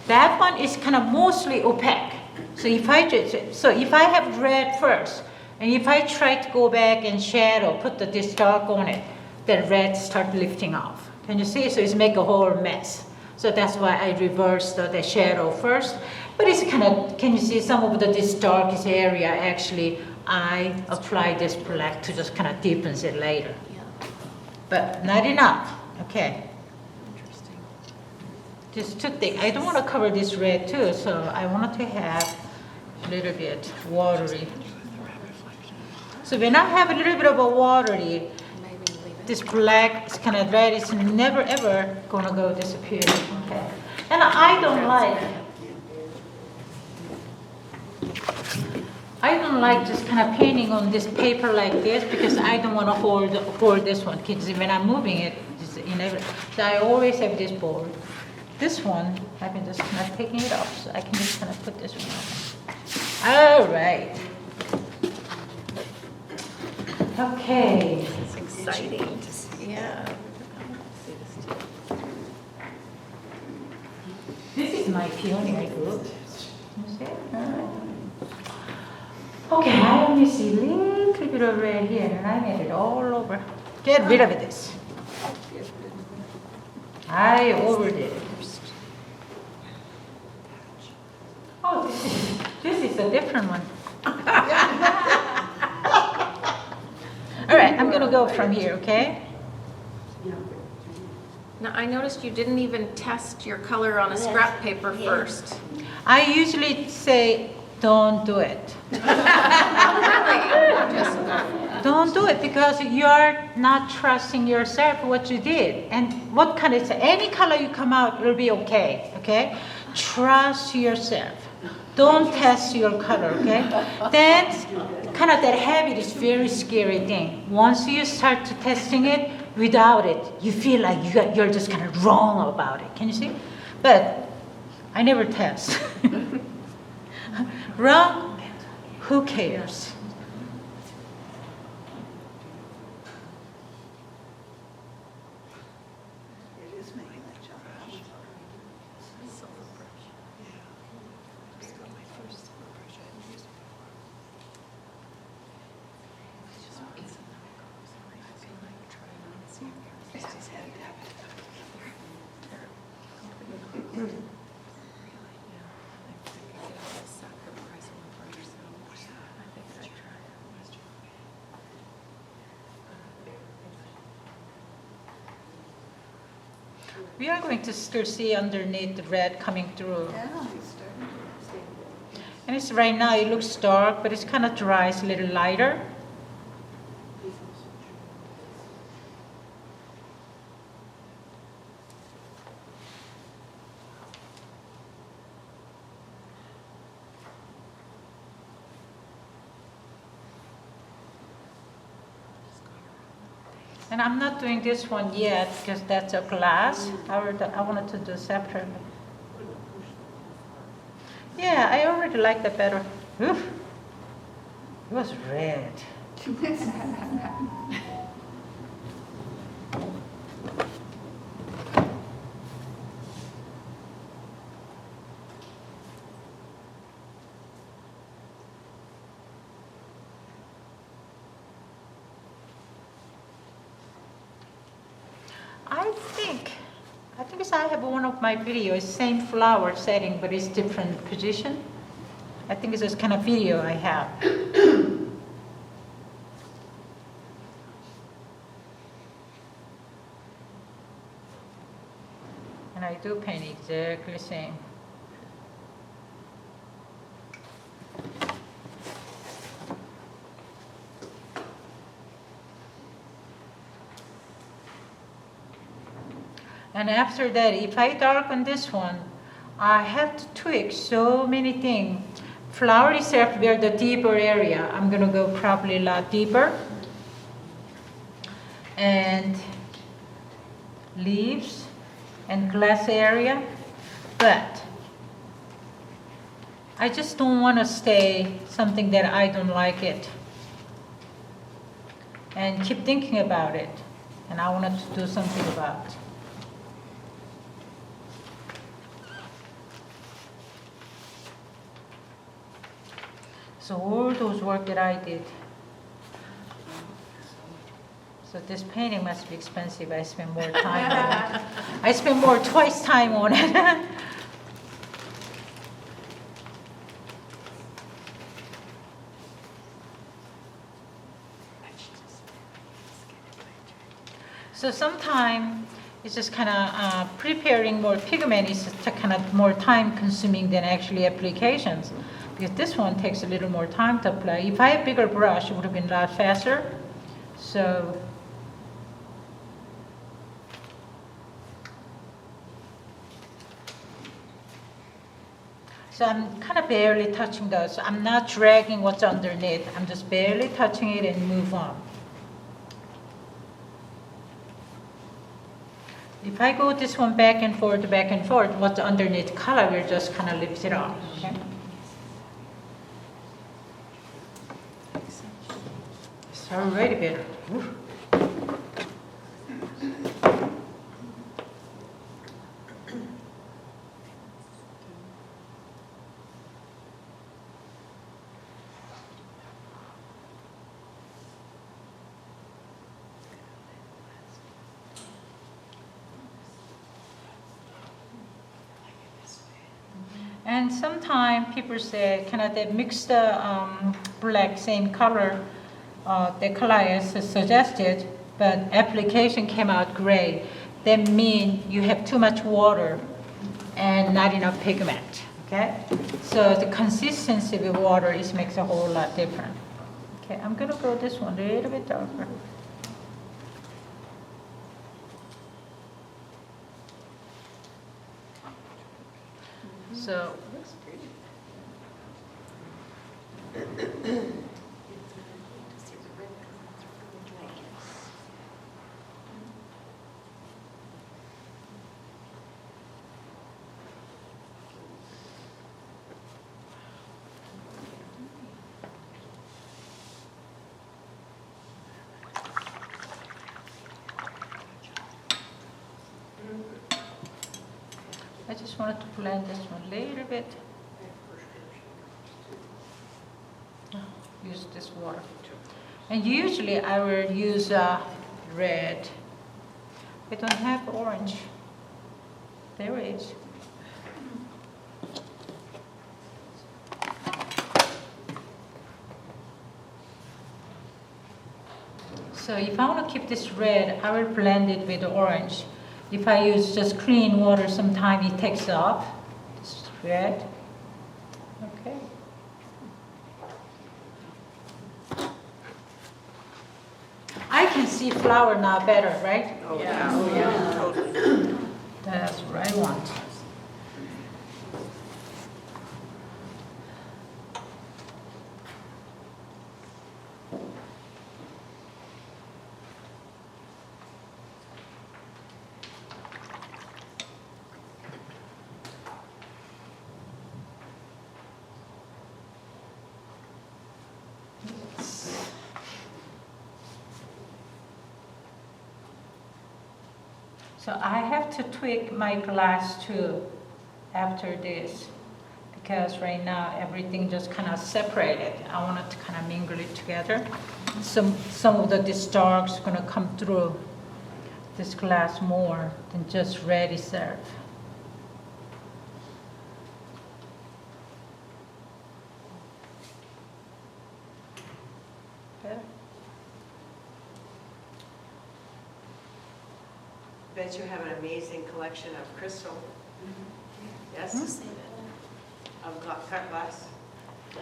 that one is kind of mostly opaque. So if I have red first, and if I try to go back and shadow, put this dark on it, the red start lifting off. Can you see? So it's make a whole mess. So that's why I reversed the shadow first. But it's kind of, can you see some of this darkest area actually, I apply this black to just kind of deepens it later. Yeah. But not enough, okay. Interesting. Just too thick. I don't want to cover this red too, so I wanted to have a little bit watery. So when I have a little bit of a watery, Maybe leave it. this black is kind of red is never ever gonna go disappear. Okay. And I don't like just kind of painting on this paper like this because I don't want to hold this one. Because when I'm moving it, it's inevitable. So I always have this board. This one, I've been just kind of taking it off, so I can just kind of put this one on. All right. Okay. It's exciting to see. Yeah. I want to see this too. This is my pioneer group. You see it? All right. Okay, I only see a little bit of red here, and I made it all over. Get rid of this. I overdid it. Oh, this is a different one. All right, I'm gonna go from here, okay? Now, I noticed you didn't even test your color on a scrap paper first. I usually say, don't do it. Don't do it because you're not trusting yourself what you did. And what kind of, any color you come out, it'll be okay, okay? Trust yourself. Don't test your color, okay? Then, kind of that habit is very scary thing. Once you start to testing it, without it, you feel like you're just kind of wrong about it. Can you see? But I never test. Wrong? Who cares? It is making that challenge. We are going to still see underneath the red coming through. Yeah, it's starting to. And it's right now, it looks dark, but it's kind of dry, it's a little lighter. And I'm not doing this one yet because that's a glass. I wanted to do separately. Yeah, I already like that better. Oof. It was red. I think it's, I have one of my videos, same flower setting, but it's different position. I think it's this kind of video I have. And I do paint exactly the same. And after that, if I darken this one, I have to tweak so many things. Flower itself, where the deeper area, I'm gonna go probably a lot deeper. And leaves and glass area, but I just don't want to stay something that I don't like it. And keep thinking about it. And I wanted to do something about it. So all those work that I did. So this painting must be expensive. I spend more time on it. I spend more twice time on it. So sometimes it's just kind of preparing more pigment is kind of more time consuming than actually applications. Because this one takes a little more time to apply. If I had a bigger brush, it would have been a lot faster. So I'm kind of barely touching those. I'm not dragging what's underneath. I'm just barely touching it and move on. If I go this one back and forth, what's underneath color will just kind of lift it off. Okay? It's already better. Oof. And sometimes people say, cannot they mix the black same color, the color is suggested, but application came out gray. That means you have too much water and not enough pigment. Okay, so the consistency with water makes a whole lot different. Okay, I'm gonna go this one a little bit darker. So I just wanted to blend this one a little bit. Use this water. And usually I will use red. I don't have orange. There it is. So if I want to keep this red, I will blend it with the orange. If I use just clean water, sometimes it takes off. This is red. Okay. I can see flower now better, right? Oh, yeah, totally. That's what I want. So I have to tweak my glass too after this, because right now everything just kind of separated. I wanted to kind of mingle it together. Some of this dark's gonna come through this glass more than just ready serve. Better? Bet you have an amazing collection of crystal. Yes? Save it. Of cut glass.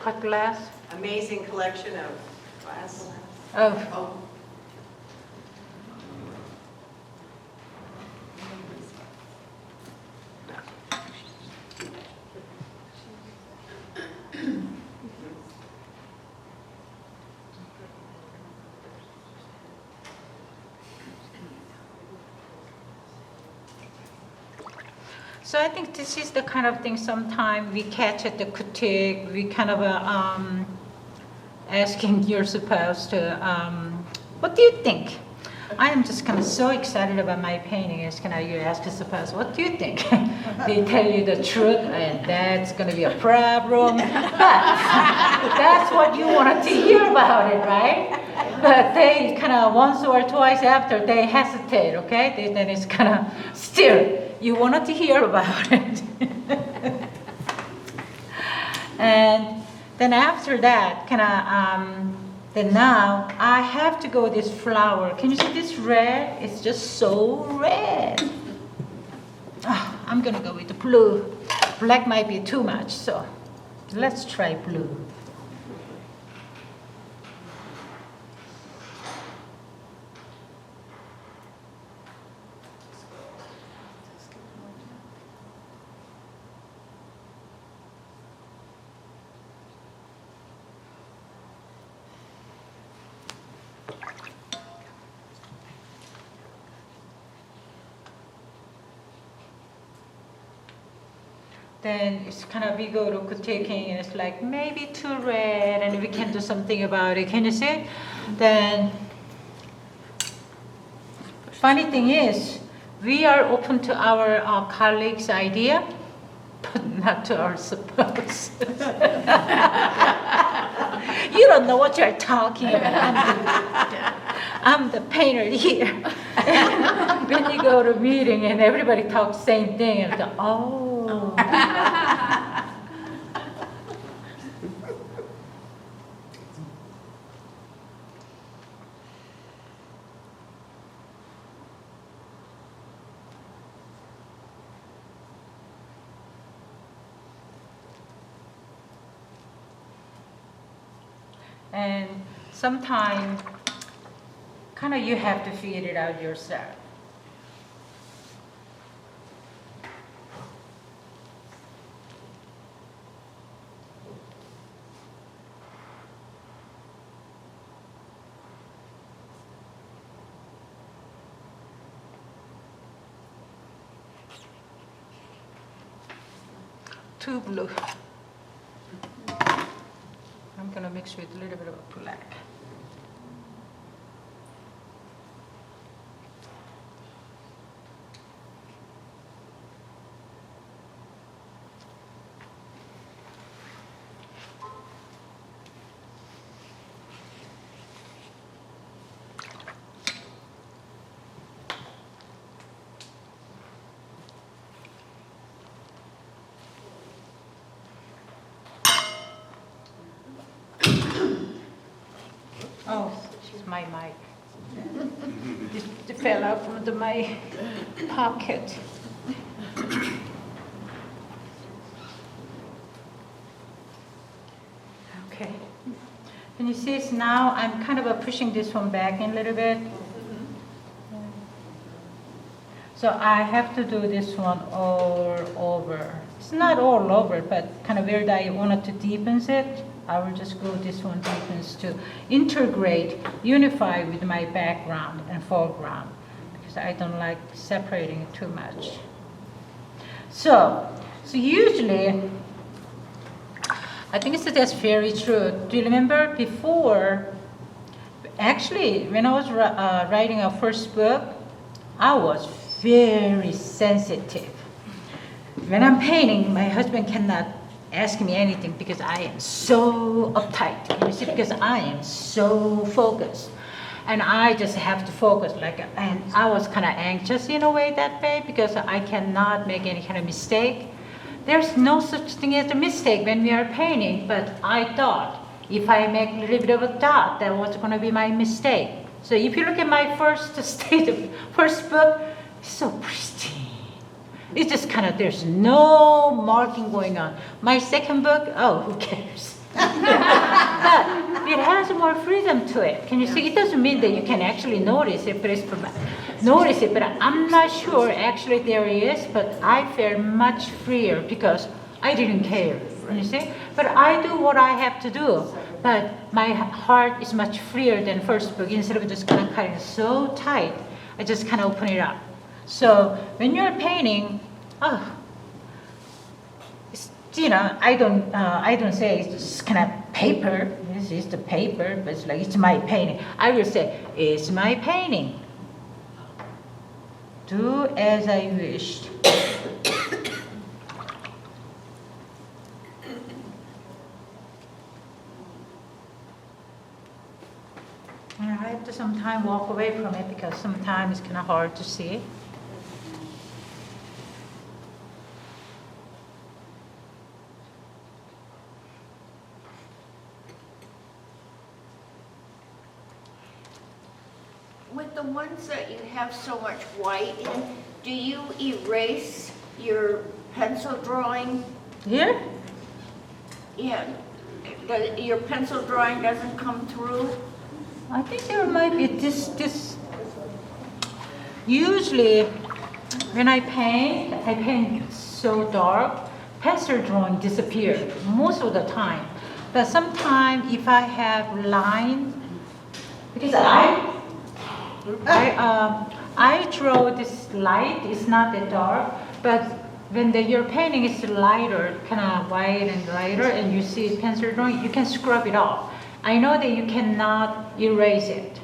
Cut glass? Amazing collection of glass. Oh, Oh. so I think this is the kind of thing sometimes we catch at the critique, we kind of asking your spouse to, what do you think? I am just kind of so excited about my painting. It's kind of you ask your spouse, what do you think? They tell you the truth, and that's going to be a problem. But that's what you wanted to hear about it, right? But they kind of once or twice after they hesitate, okay? Then it's kind of still you wanted to hear about it. And then after that, then now I have to go with this flower. Can you see this red? It's just so red. I'm gonna go with the blue. Black might be too much, so let's try blue. Then it's kind of we go to critiquing and it's like maybe too red and we can do something about it. Can you see it? Then funny thing is we are open to our colleagues' idea, but not to our spouse. You don't know what you're talking about. I'm the painter here. When you go to a meeting and everybody talks the same thing, and go, oh. And sometimes, kind of you have to figure it out yourself. Too blue. I'm gonna mix with a little bit of black. Oh, it's my mic. It fell out from my pocket. Okay. And you see it's now I'm kind of pushing this one back in a little bit. So I have to do this one all over. It's not all over, but kind of where I wanted to deepen it. I will just go this one deepens to integrate, unify with my background and foreground because I don't like separating it too much. So usually, I think that's very true. Do you remember before, actually, when I was writing our first book, I was very sensitive. When I'm painting, my husband cannot ask me anything because I am so uptight. You see, because I am so focused. And I just have to focus, and I was kind of anxious in a way that way because I cannot make any kind of mistake. There's no such thing as a mistake when we are painting, but I thought if I make a little bit of a dot, that was going to be my mistake. So if you look at my first book, it's so pristine. It's just kind of, there's no marking going on. My second book, oh, who cares? But it has more freedom to it. Can you see? It doesn't mean that you can actually notice it, but I'm not sure actually there is, but I feel much freer because I didn't care. Can you see? But I do what I have to do. But my heart is much freer than first book. Instead of just kind of cutting so tight, I just kind of open it up. So when you're painting, I don't say it's just kind of paper. This is the paper, but it's like it's my painting. I will say it's my painting. Do as I wished. And I have to sometimes walk away from it because sometimes it's kind of hard to see. With the ones that you have so much white in, do you erase your pencil drawing? Here? Yeah, your pencil drawing doesn't come through? I think there might be this. Usually, when I paint so dark, pencil drawing disappears most of the time. But sometimes if I have lines, because I draw this light, it's not that dark, but when your painting is lighter, kind of white and lighter, and you see pencil drawing, you can scrub it off. I know that you cannot erase it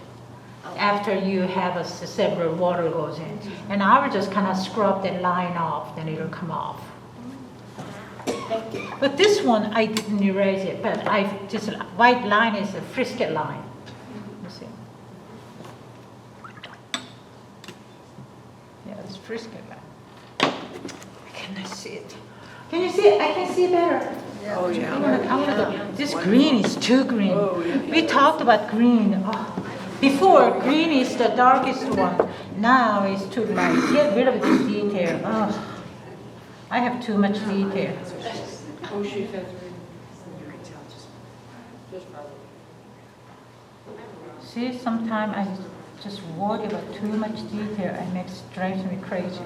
after you have several water goes in. And I will just kind of scrub that line off, then it'll come off. But this one, I didn't erase it, but this white line is a frisket line. You see? Yeah, it's frisket line. I cannot see it. Can you see it? I can see better. Oh, yeah. I wanna go. This green is too green. We talked about green. Before, green is the darkest one. Now it's too light. Get rid of this detail. I have too much detail. See, sometimes I just worry about too much detail and it drives me crazy.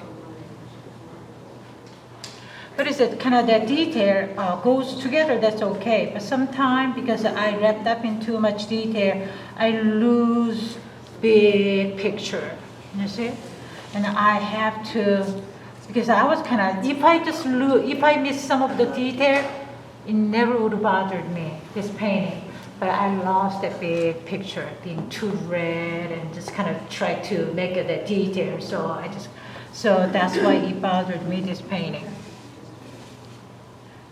But it's kind of that detail goes together, that's okay. But sometimes, because I wrapped up in too much detail, I lose big picture, you see? And I have to, because I was kind of, if I miss some of the detail, it never would have bothered me, this painting. But I lost that big picture, being too red and just kind of tried to make it a detail. So that's why it bothered me, this painting.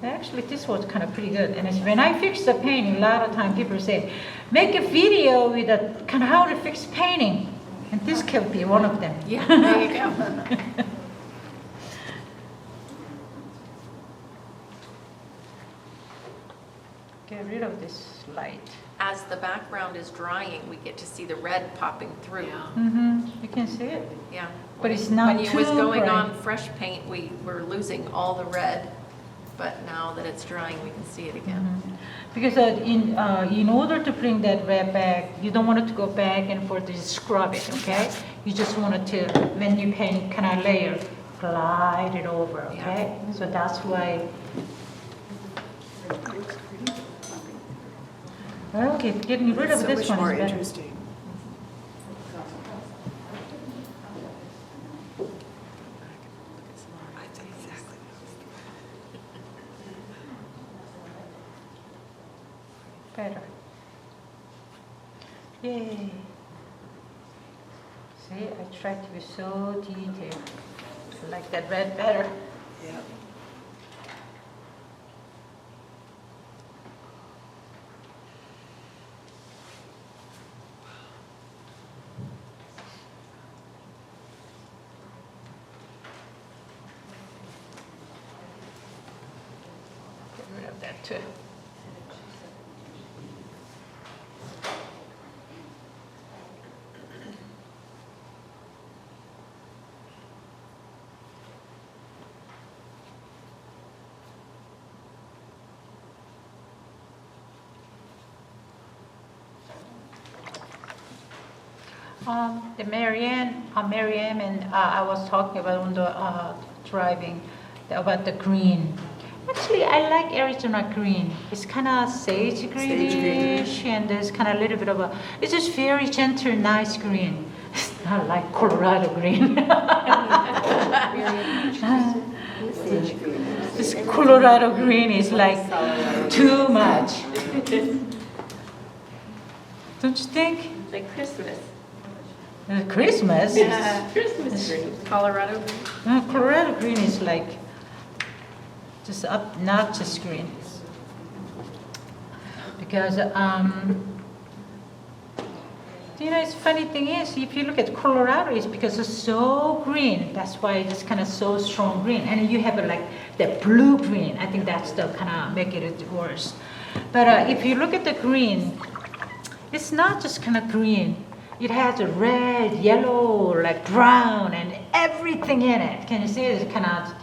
Actually, this was kind of pretty good. And when I fix the painting, a lot of time people say, make a video with a kind of how to fix painting. And this could be one of them. Yeah, there you go. Get rid of this light. As the background is drying, we get to see the red popping through. You can see it. Yeah. But it's not When it too was going bright. on fresh paint, we were losing all the red. But now that it's drying, we can see it again. Because in order to bring that red back, you don't want it to go back and forth to scrub it, okay? You just want it to, when you paint kind of layer, glide it over, okay? So that's why. Okay, getting rid of So this much one more is better. interesting. Exactly. Better. Yay. See, I tried to be so detailed. I like that red better. Yeah. that too. The Marianne and I was talking about on the driving about the green. Actually, I like Arizona green. It's kind of sage greenish, and there's kind of a little bit of a. It's just very gentle, nice green. It's not like Colorado green. This Colorado green is like too much. Don't you think? Like Christmas. Christmas. Christmas green. Colorado green. Colorado green is like just obnoxious green. Because it's funny thing is if you look at Colorado, it's because it's so green. That's why it's kind of so strong green. And you have like the blue green. I think that's the kind of make it worse. But if you look at the green, it's not just kind of green. It has a red, yellow, like brown, and everything in it. Can you see it? It's kind of,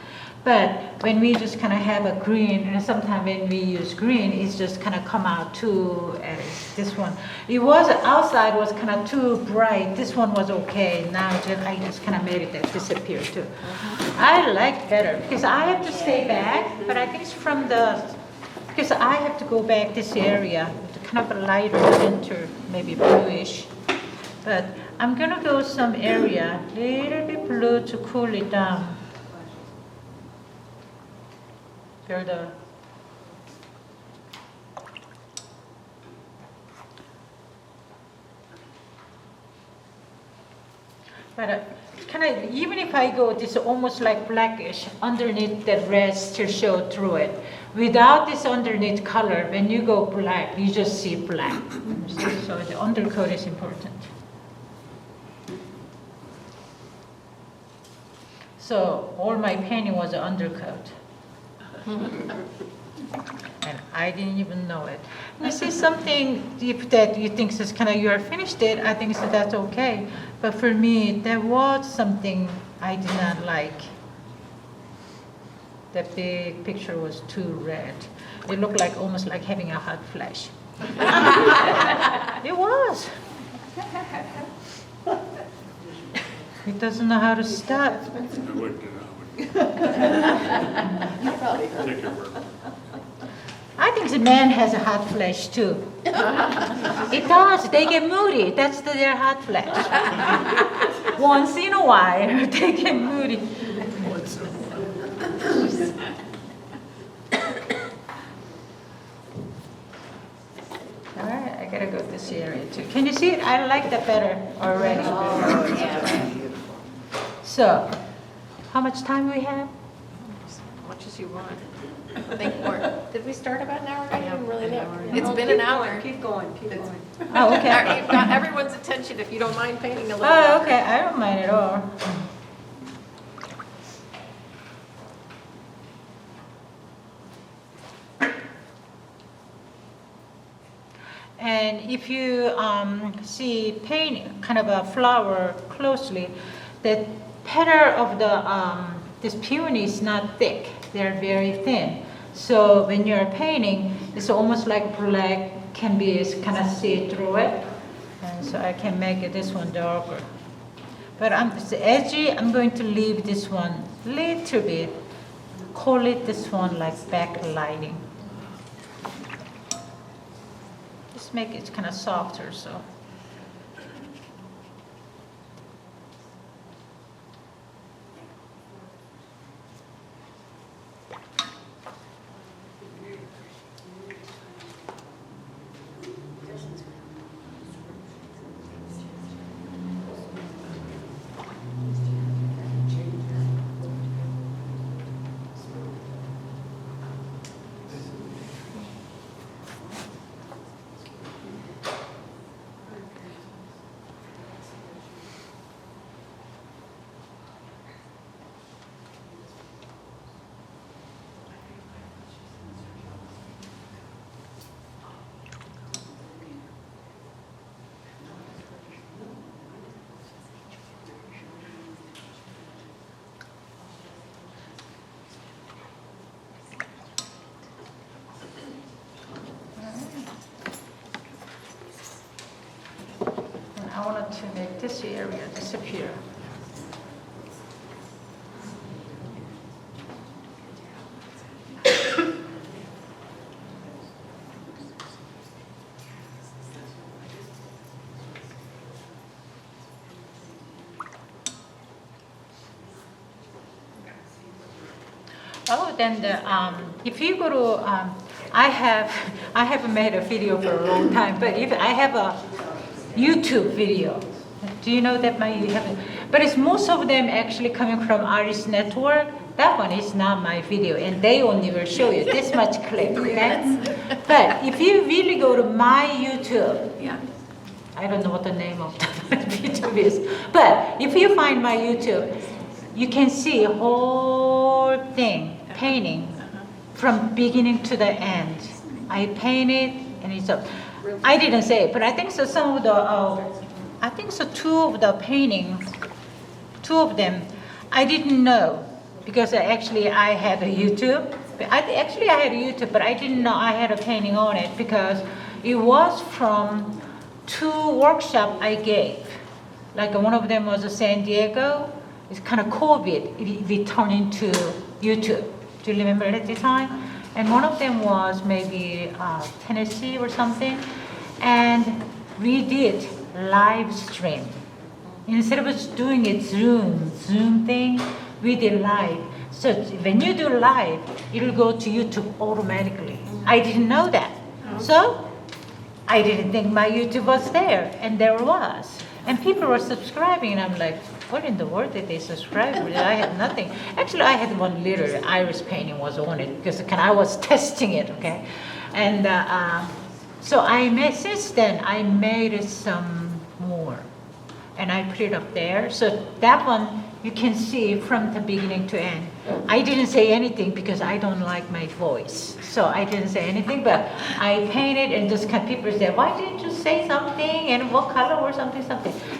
but when we just kind of have a green, and sometimes when we use green, it's just kind of come out too as this one. It was outside was kind of too bright. This one was okay. Now I just kind of made it that disappear too. I like better because I have to stay back, but I think it's from because I have to go back this area with kind of a lighter center, maybe bluish. But I'm gonna go some area, little bit blue to cool it down. Here but kind of, even if I go this almost like blackish, underneath that red still show through it. Without this underneath color, when you go black, you just see black. So the undercoat is important. So all my painting was an undercoat. And I didn't even know it. You see something if that you think is kind of you are finished it, I think that's okay. But for me, there was something I did not like. The big picture was too red. It looked like almost like having a hot flash. It was. It doesn't know how to stop. I wouldn't. Take your word. I think the man has a hot flash too. It does. They get moody. That's their hot flash. Once in a while, they get moody. All right, I gotta go this area too. Can you see it? I like that better already. So, how much time we have? As much as you want. I think more. Did we start about an hour ago? I didn't really know. No, It's been an hour. Keep going, keep going. Oh, okay. You've got everyone's attention if you don't mind painting a little Oh, longer. okay. I don't mind at all. And if you see paint kind of a flower closely, the petal of the this peony is not thick; they're very thin. So when you're painting, it's almost like black can be kind of see through it, and so I can make this one darker. But the edgy, I'm going to leave this one little bit. Call it this one like backlighting. Just make it kind of softer, so. want to make this area disappear. Oh, then if you go to, I haven't made a video for a long time, but if I have a YouTube video, do you know that you haven't? But it's most of them actually coming from Artist Network. That one is not my video, and they only will show you this much clip, okay? But if you really go to my YouTube, Yeah. I don't know what the name of the YouTube is, but if you find my YouTube, you can see a whole thing, painting, from beginning to the end. I painted, and it's a, I didn't say it, but I think so some of the, I think so two of the paintings, two of them, I didn't know, because actually I had a YouTube. Actually I had a YouTube, but I didn't know I had a painting on it, because it was from two workshops I gave. Like one of them was San Diego. It's kind of COVID, we turned into YouTube. Do you remember at the time? And one of them was maybe Tennessee or something. And we did live stream. Instead of just doing it Zoom thing, we did live. So when you do live, it'll go to YouTube automatically. I didn't know that. So I didn't think my YouTube was there, and there was. And people were subscribing, and I'm like, what in the world did they subscribe? I had nothing. Actually, I had one little iris painting was on it, because I was testing it, okay? And so since then, I made some more. And I put it up there. So that one, you can see from the beginning to end. I didn't say anything because I don't like my voice. So I didn't say anything, but I painted, and just people say, why didn't you say something, and what color or something.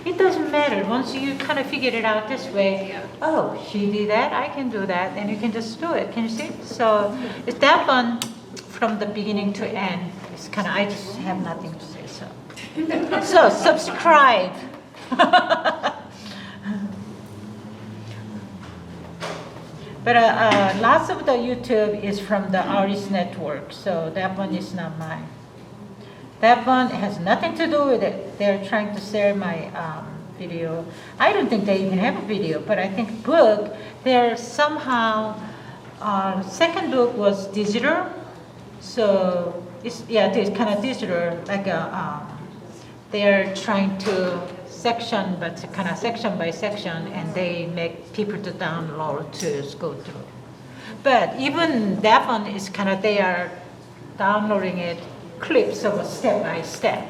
It doesn't matter. Once you kind of figured it out this way, oh, she did that, I can do that, and you can just do it. Can you see? So it's that one from the beginning to end. It's kind of, I just have nothing to say, so. So subscribe. But lots of the YouTube is from the Artist Network, so that one is not mine. That one has nothing to do with it. They're trying to sell my video. I don't think they even have a video, but I think book, they're somehow, second book was digital, so it's kind of digital, like they're trying to section, but kind of section by section, and they make people to download to go through. But even that one is kind of, they are downloading it, clips of a step by step,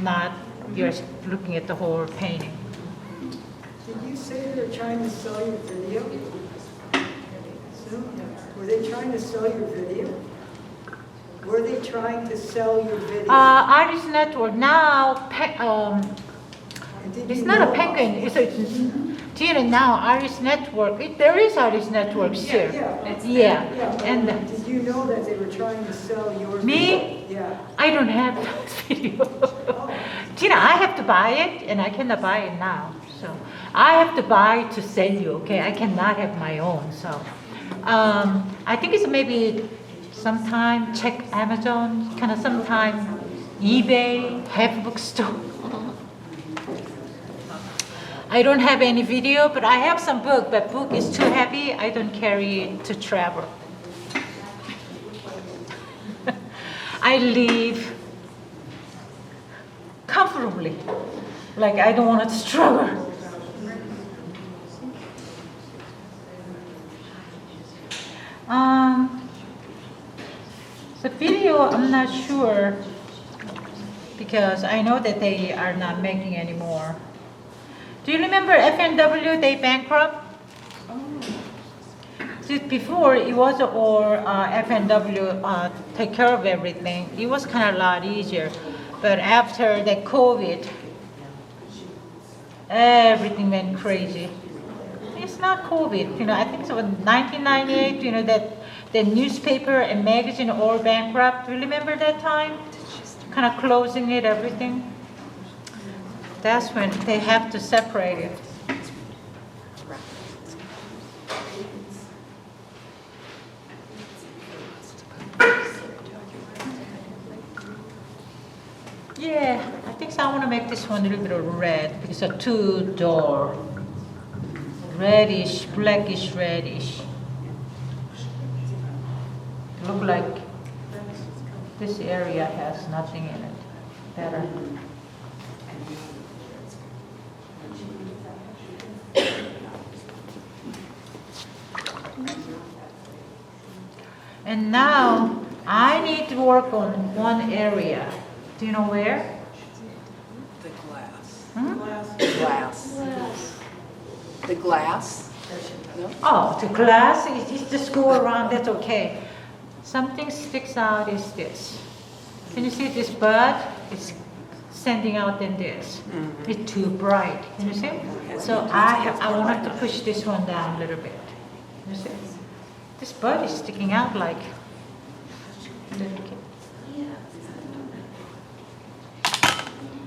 not you're looking at the whole painting. Did you say they're trying to sell your video? Were they trying to sell your video? Were they trying to sell your video? Artist Network now, And did it's you not know a penguin. It's now Artist Network. There is Artist Network here. Yeah. And did you know that they were trying to sell your me, video? Yeah. I don't have that video. Tina, I have to buy it, and I cannot buy it now. So I have to buy to send you. Okay, I cannot have my own. So I think it's maybe sometime check Amazon, kind of sometime eBay, have bookstore. I don't have any video, but I have some book, but book is too heavy. I don't carry it to travel. I live comfortably, like I don't want to struggle. The video, I'm not sure, because I know that they are not making anymore. Do you remember FNW, they bankrupt? See, before, it was all FNW take care of everything. It was kind of a lot easier. But after the COVID, everything went crazy. It's not COVID, I think so in 1998, that the newspaper and magazine all bankrupt. Do you remember that time? Kind of closing it, everything. that's when they have to separate it. Yeah, I think so. I want to make this one a little bit of red because it's too dull. Reddish, blackish, reddish. Look like this area has nothing in it. Better. And now I need to work on one area. Do you know where? The glass. Hmm? Glass. The glass? No? Oh, the glass, it just go around, that's okay. Something sticks out is this. Can you see this bud? It's sending out in this. It's too bright, can you see? So I wanted to push this one down a little bit. You see? This bud is sticking out like.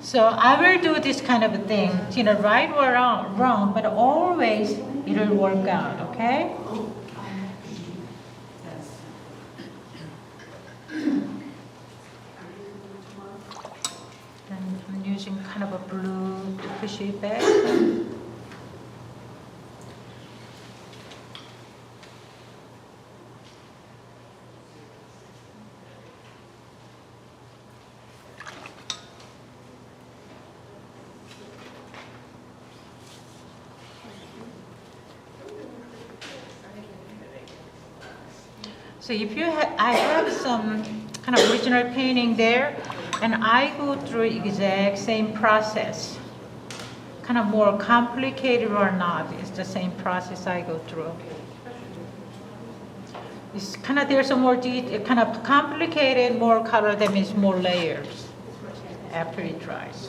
So I will do this kind of a thing, right or wrong, but always it will work out, okay? And I'm using kind of a blue to push it back. So if I have some kind of original painting there, and I go through exact same process. Kind of more complicated or not, it's the same process I go through. It's kind of, there's a more kind of complicated, more color, that means more layers after it dries.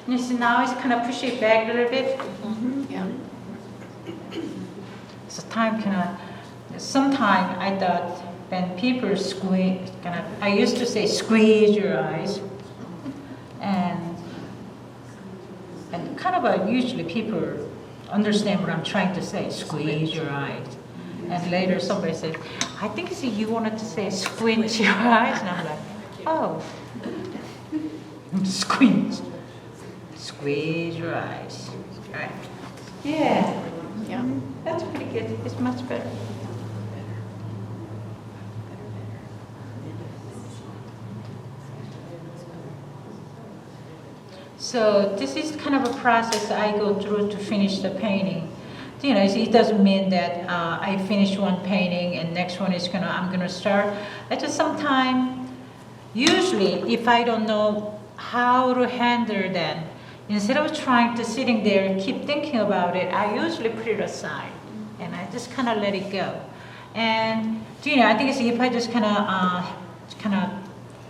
You see now it's kind of push it back a little bit. Yeah. So sometimes I thought when people squeeze, I used to say squeeze your eyes, and kind of usually people understand what I'm trying to say, squeeze your eyes. And later somebody said, I think you wanted to say squint your eyes, and I'm like, oh, squint. Squeeze your eyes. Right. Yeah. Yeah. That's pretty good. It's much better. So this is kind of a process I go through to finish the painting. It doesn't mean that I finish one painting and next one is I'm gonna start. I just sometimes, usually if I don't know how to handle that, instead of trying to sitting there and keep thinking about it, I usually put it aside and I just kind of let it go. And I think if I just kind of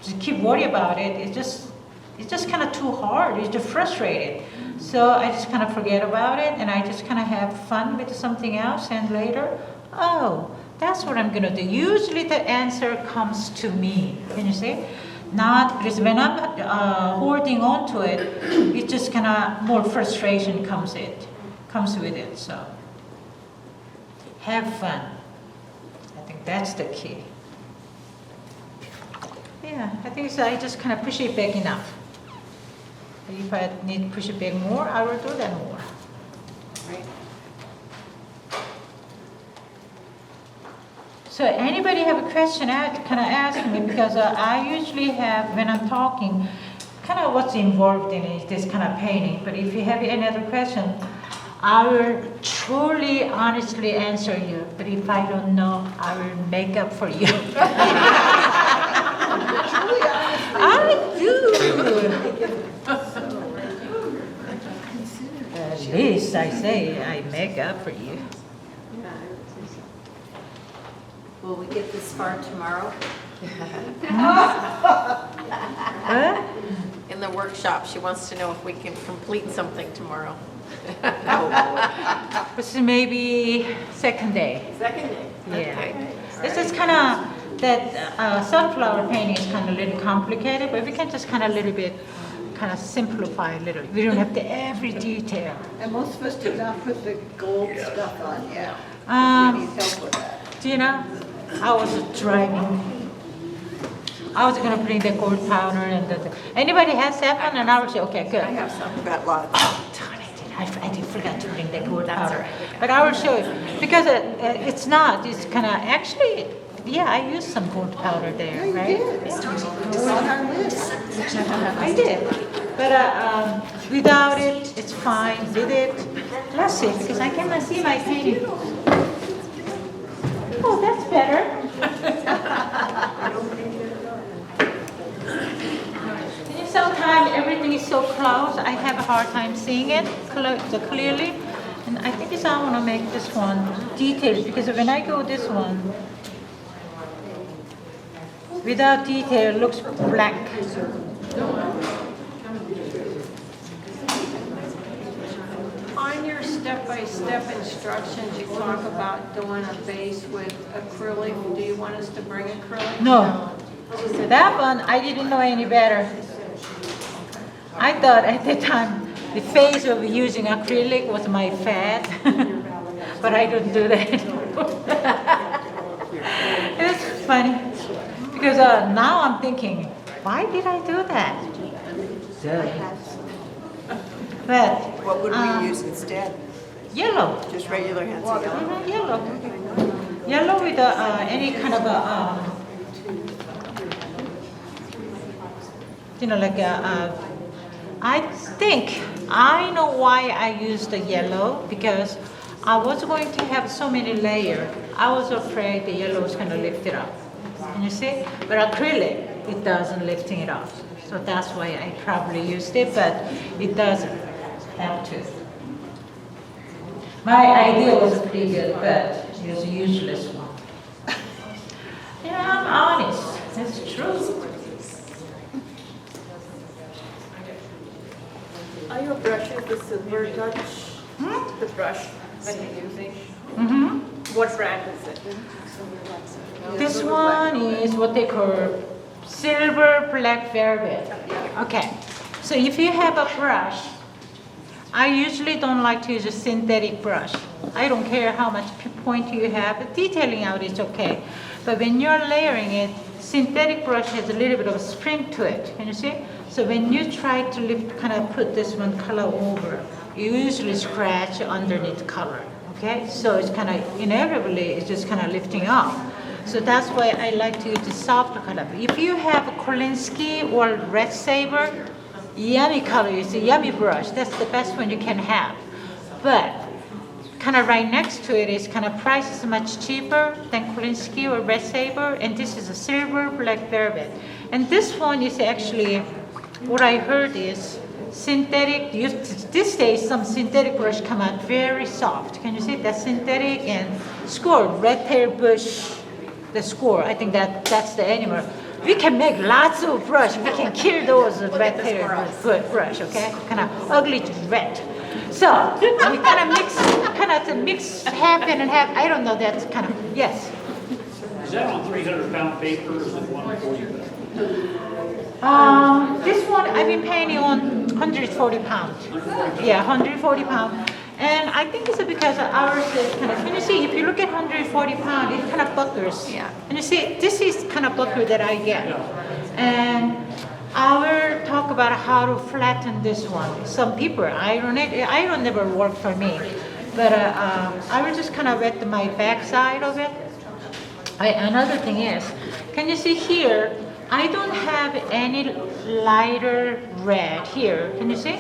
just keep worrying about it, it's just kind of too hard. It's just frustrated. So I just kind of forget about it and I just kind of have fun with something else. And later, oh, that's what I'm gonna do. Usually the answer comes to me. Can you see? Not, because when I'm holding on to it, it just kind of more frustration comes with it, so. Have fun. I think that's the key. Yeah, I think so. I just kind of push it back enough. If I need to push it back more, I will do that more. Right. So anybody have a question, kind of ask me, because I usually have, when I'm talking, kind of what's involved in it, this kind of painting. But if you have any other question, I will truly, honestly answer you. But if I don't know, I will make up for you. I do. At least I say I make up for you. Will we get this far tomorrow? Huh? In the workshop, she wants to know if we can complete something tomorrow. This is maybe second day. Second day. Yeah. Okay. This is kind of, that sunflower painting is kind of a little complicated, but we can just kind of a little bit, kind of simplify a little. We don't have to every detail. And most of us did not put the gold stuff on yet. We Um, need help with that. do you know, I was driving. I was gonna bring the gold powder and anybody has that one? And I would say, okay, good. I have some. Got a lot. Darn it, I did forgot to bring the gold That's powder. all right, we got But I will show you, because it's not, it's kind of, actually, yeah, I used some gold powder there, Yeah, right? you did. It's on our list. I did, but without it, it's fine. With it, let's see, because I cannot see my painting. Oh, that's better. Sometimes everything is so close, I have a hard time seeing it clearly. And I think I want to make this one detailed, because when I go this one, without detail, it looks black. On your step-by-step instructions, you talk about doing a base with acrylic. Do you want us to bring acrylic? No, that one, I didn't know any better. I thought at the time, the phase of using acrylic was my fad, but I don't do that anymore. It's funny, because now I'm thinking, why did I do that? But What would we use instead? yellow. Just regular Hansa yellow? Mhm, yellow. Yellow with any kind of a, like I think I know why I used the yellow, because I was going to have so many layers. I was afraid the yellow was going to lift it up. And you see? But acrylic, it doesn't lifting it up. So that's why I probably used it, but it doesn't have to. My idea was pretty good, but it was a useless one. Yeah, I'm honest. It's true. Are your brushes the Silver Touch? The brush that you're using? Mm-hmm. What brand is it? This one is what they call silver black velvet. Okay, so if you have a brush, I usually don't like to use a synthetic brush. I don't care how much point you have. Detailing out is okay. But when you're layering it, synthetic brush has a little bit of a spring to it. Can you see? So when you try to lift, kind of put this one color over, you usually scratch underneath color. Okay? So it's kind of inevitably, it's just kind of lifting up. So that's why I like to use the softer color. If you have a Kolinsky or Red Saber, yummy color is a yummy brush. That's the best one you can have. But kind of right next to it is kind of price is much cheaper than Kolinsky or Red Saber, and this is a silver black velvet. And this one is actually, what I heard is synthetic. These days, some synthetic brush come out very soft. Can you see that synthetic and score red tail bush? The score. I think that's the animal. We can make lots of brush. We can kill those red tail brush. Okay, kind of ugly red. So we kind of mix half and half. I don't know. That's kind of yes. Is that on 300-pound paper or is it 140 pound? This one I've been painting on 140 pounds. Yeah, 140 pounds. And I think it's because ours is kind of, can you see, if you look at 140 pounds, it kind of buckles. Yeah. And you see, this is kind of buckle that I get. And I will talk about how to flatten this one. Some people, iron never worked for me. But I will just kind of wet my back side of it. Another thing is, can you see here, I don't have any lighter red here. Can you see?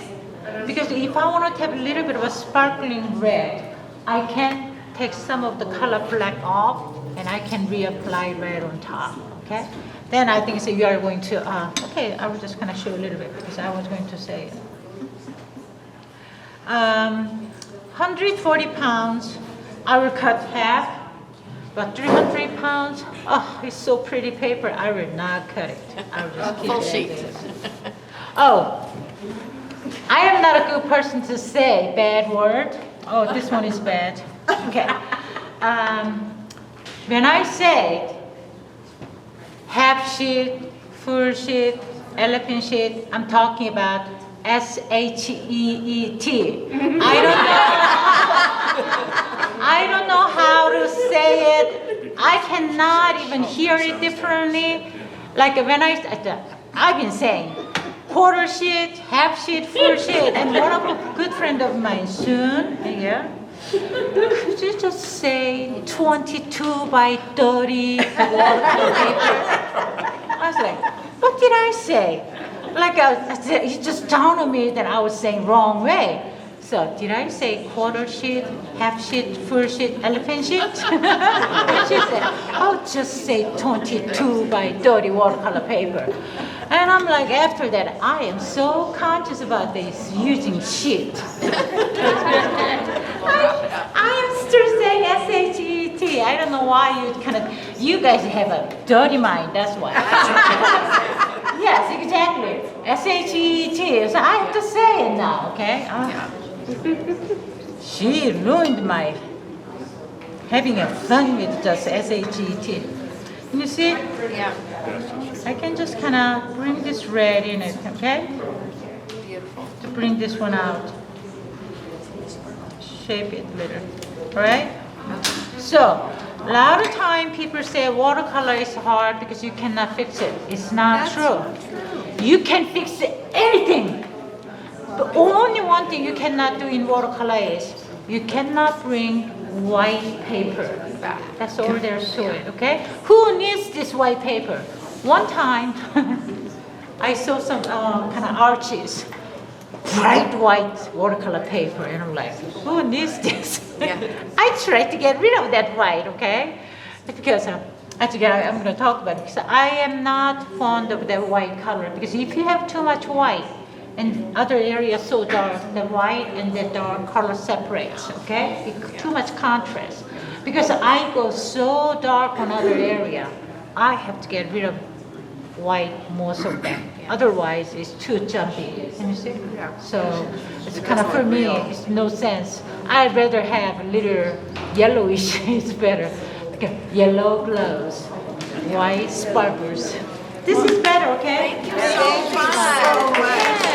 Because if I want to have a little bit of a sparkling red, I can take some of the color black off and I can reapply red on top, okay? Then I think so you are going to, okay, I was just going to show a little bit because I was going to say it. 140 pounds, I will cut half. But 300 pounds, oh, it's so pretty paper, I will not cut it. I will just keep Full it sheet. as is. Oh, I am not a good person to say bad word. Oh, this one is bad. Okay. When I say half sheet, full sheet, elephant sheet, I'm talking about SHEET. I don't know how to say it. I cannot even hear it differently. Like when I've been saying quarter sheet, half sheet, full sheet, and one of a good friend of mine, soon, yeah, could you just say 22 by 30 watercolor paper? I was like, what did I say? Like it just dawned on me that I was saying wrong way. So did I say quarter sheet, half sheet, full sheet, elephant sheet? And she said, oh, just say 22 by 30 watercolor paper. And I'm like, after that, I am so conscious about this using sheet. I am still saying SHET. I don't know why you guys have a dirty mind, that's why. Yes, exactly. SHET. So I have to say it now, okay? She ruined my having a fun with just SHET. You see? Yeah, I can just kind of bring this red in it, okay? beautiful. To bring this one out. Shape it a little, all right? So, a lot of time people say watercolor is hard because you cannot fix it. It's not true. You can fix anything. The only one thing you cannot do in watercolor is you cannot bring white paper back. That's all there's to it, okay? Who needs this white paper? One time, I saw some kind of arches, bright white watercolor paper, and I'm like, who needs this? Yeah. I tried to get rid of that white, okay? Because actually, I'm going to talk about it because I am not fond of that white color because if you have too much white, and other areas so dark, the white and the dark color separates, okay? Too much contrast. Because I go so dark on other area, I have to get rid of white most of them. Otherwise, it's too jumpy. Can you see? So it's kind of, for me, it's no sense. I'd rather have a little yellowish, it's better. Because yellow glows, white sparkles. This is better, okay? Thank you so much.